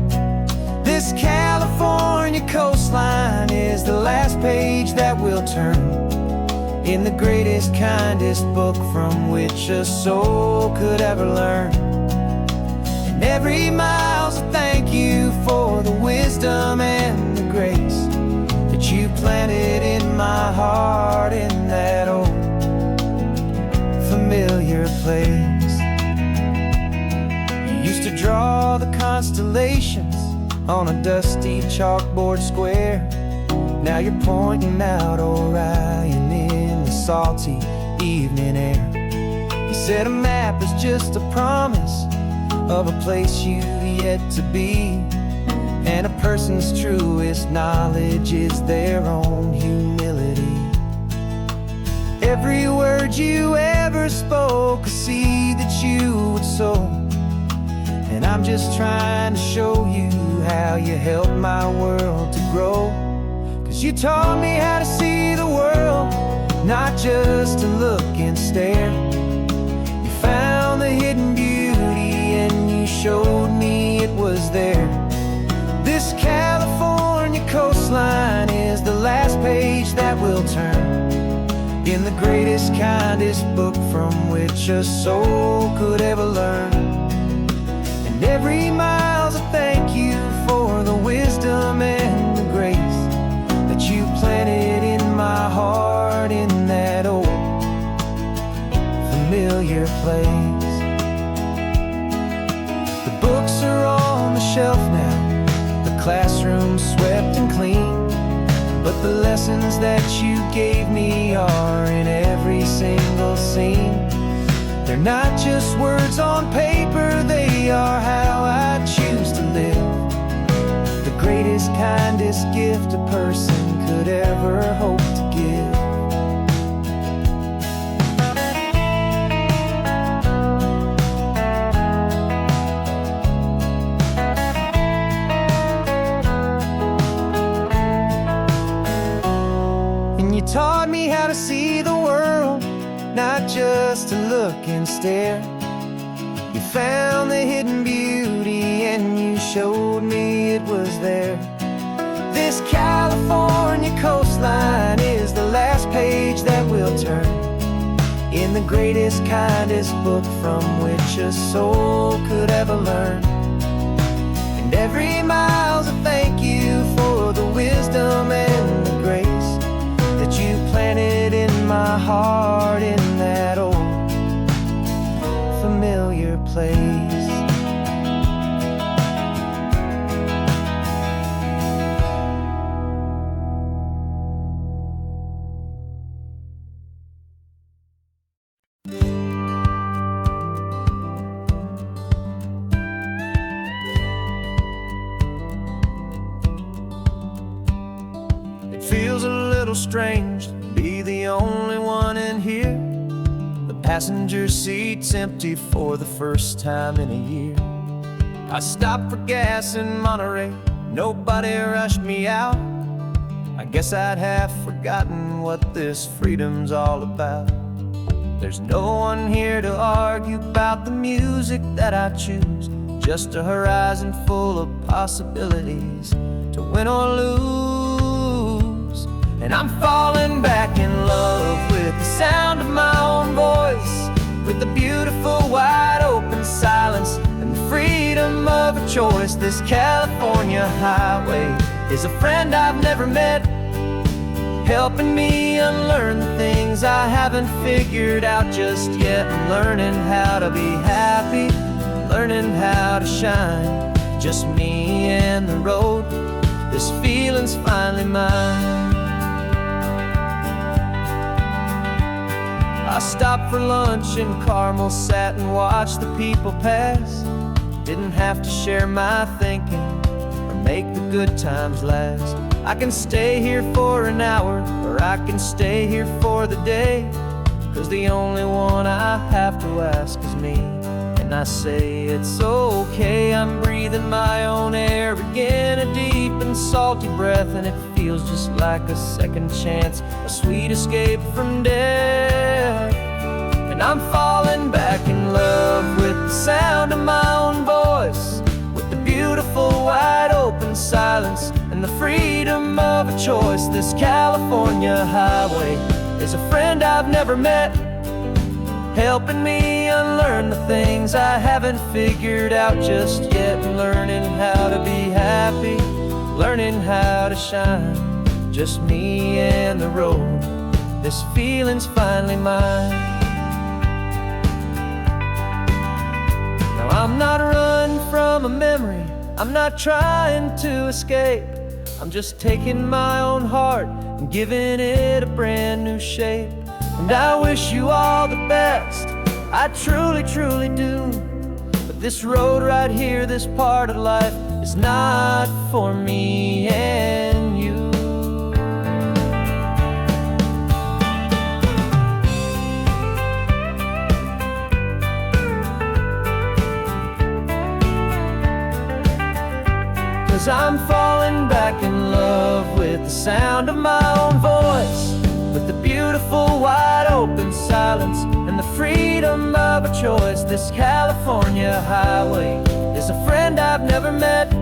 This California coastline is the last page that we'll turn in the greatest, kindest book from which a soul could ever learn. And every mile's a thank you for the wisdom and the grace that you planted in my heart in that old familiar place. You used to draw the constellations on a dusty chalkboard square. Now you're pointing out Orion in the salty evening air. You said a map is just a promise of a place you've yet to be, and a person's truest knowledge is their own humility. Every word you ever spoke, a seed that you would sow, and I'm just trying to show you how you helped my world to grow. 'Cause you taught me how to see the world, not just to look and stare. You found the hidden beauty and you showed me it was there. This California coastline is the last page that we'll turn in the greatest, kindest book from which a soul could ever learn. And every mile's a thank you for the wisdom and the grace that you planted in my heart in that old familiar place. The books are on the shelf now, the classroom swept and clean, but the lessons that you gave me are in every single scene. They're not just words on paper, they are how I choose to live. The greatest, kindest gift a person could ever hope to give. And you taught me how to see the world, not just to look and stare. You found the hidden beauty and you showed me it was there. This California coastline is the last page that we'll turn in the greatest, kindest book from which a soul could ever learn. And every mile's a thank you for the wisdom and the grace that you planted in my heart in that old familiar place. It feels a little strange to be the only one in here. The passenger seat's empty for the first time in a year. I stopped for gas in Monterey, nobody rushed me out. I guess I'd have forgotten what this freedom's all about. There's no one here to argue about the music that I choose, just a horizon full of possibilities to win or lose. And I'm falling back in love with the sound of my own voice, with the beautiful wide open silence and the freedom of a choice. This California highway is a friend I've never met, helping me unlearn the things I haven't figured out just yet. I'm learning how to be happy, learning how to shine, just me and the road. This feeling's finally mine. I stopped for lunch in Carmel, sat and watched the people pass. Didn't have to share my thinking or make the good times last. I can stay here for an hour, or I can stay here for the day, 'cause the only one I have to ask is me, and and I say it's okay. I'm breathing my own air again, a deep and salty breath, and it feels just like a second chance, a sweet escape from death. And I'm falling back in love with the sound of my own voice, with the beautiful wide open silence and the freedom of a choice. This California highway is a friend I've never met, helping me unlearn the things I haven't figured out just yet, learning how to be happy, learning how to shine, just me and the road. This feeling's finally mine. Now I'm not running from a memory, I'm not trying to escape, I'm just taking my own heart and giving it a brand new shape. And I wish you all the best, I truly, truly do. But this road right here, this part of life, is not for me and you. 'Cause I'm falling back in love with the sound of my own voice, with the beautiful wide open silence and the freedom of a choice. This California highway is a friend I've never met,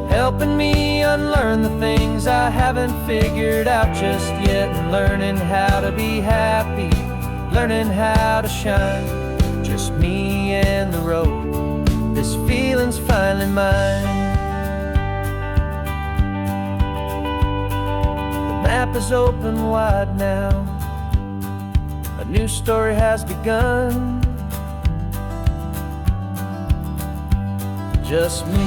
helping me unlearn the things I haven't figured out just yet, and learning how to be happy, learning how to shine, just me and the road. This feeling's finally mine. The map is open wide now, a new story has begun, just me.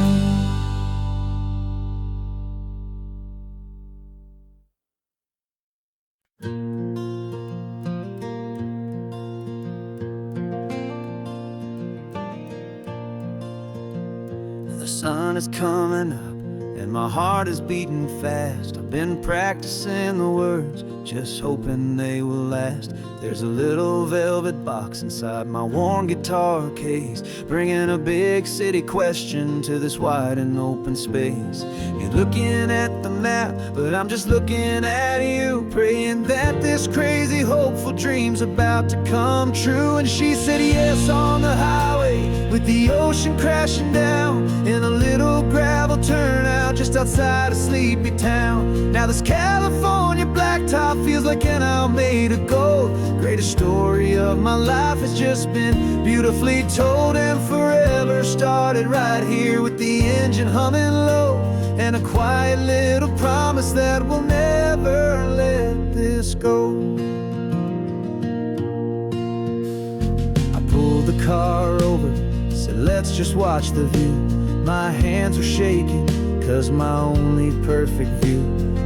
The sun is coming up and my heart is beating fast. I've been practicing the words, just hoping they will last. There's a little velvet box inside my worn guitar case, bringing a big city question to this wide and open space. You're looking at the map, but I'm just looking at you, praying that this crazy hopeful dream's about to come true. And she said yes on the highway, with the ocean crashing down in a little gravel turnout just outside of sleepy town. Now this California blacktop feels like an owl made of gold. Greatest story of my life has just been beautifully told, and forever started right here with the engine humming low, and a quiet little promise that we'll never let this go. I pulled the car over, said let's just watch the view. My hands were shaking, 'cause my only perfect view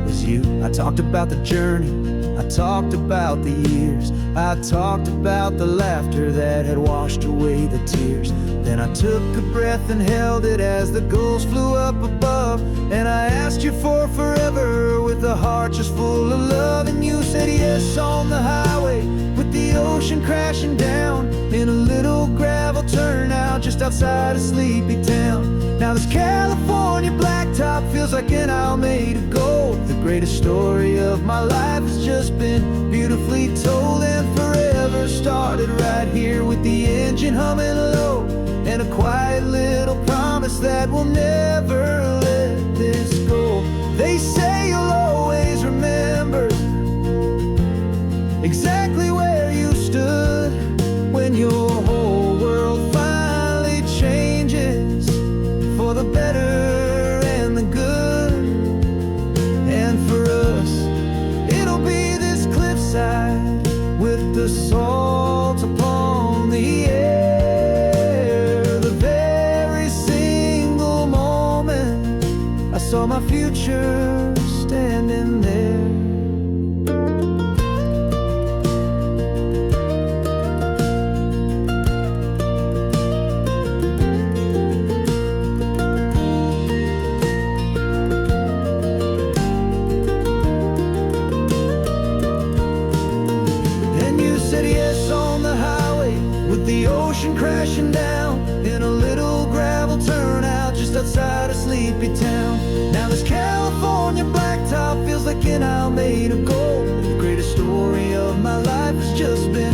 was you. I talked about the journey, I talked about the years, I talked about the laughter that had washed away the tears. Then I took a breath and held it as the gulls flew up above, and I asked you for forever with a heart just full of love. And you said yes on the highway, with the ocean crashing down in a little gravel turnout just outside of sleepy town. Now this California blacktop feels like an owl made of gold. The greatest story of my life has just been beautifully told, and forever started right here with the engine humming low, and a quiet little promise that we'll never let this go. They say you'll always remember exactly where you stood when your whole world finally changes for the better and the good. And for us, it'll be this cliffside with the salt upon the air. The very single moment I saw my future standing there. Ocean crashing down in a little gravel turnout just outside of sleepy town. Now this California blacktop feels like an isle made of gold. The greatest story of my life has just been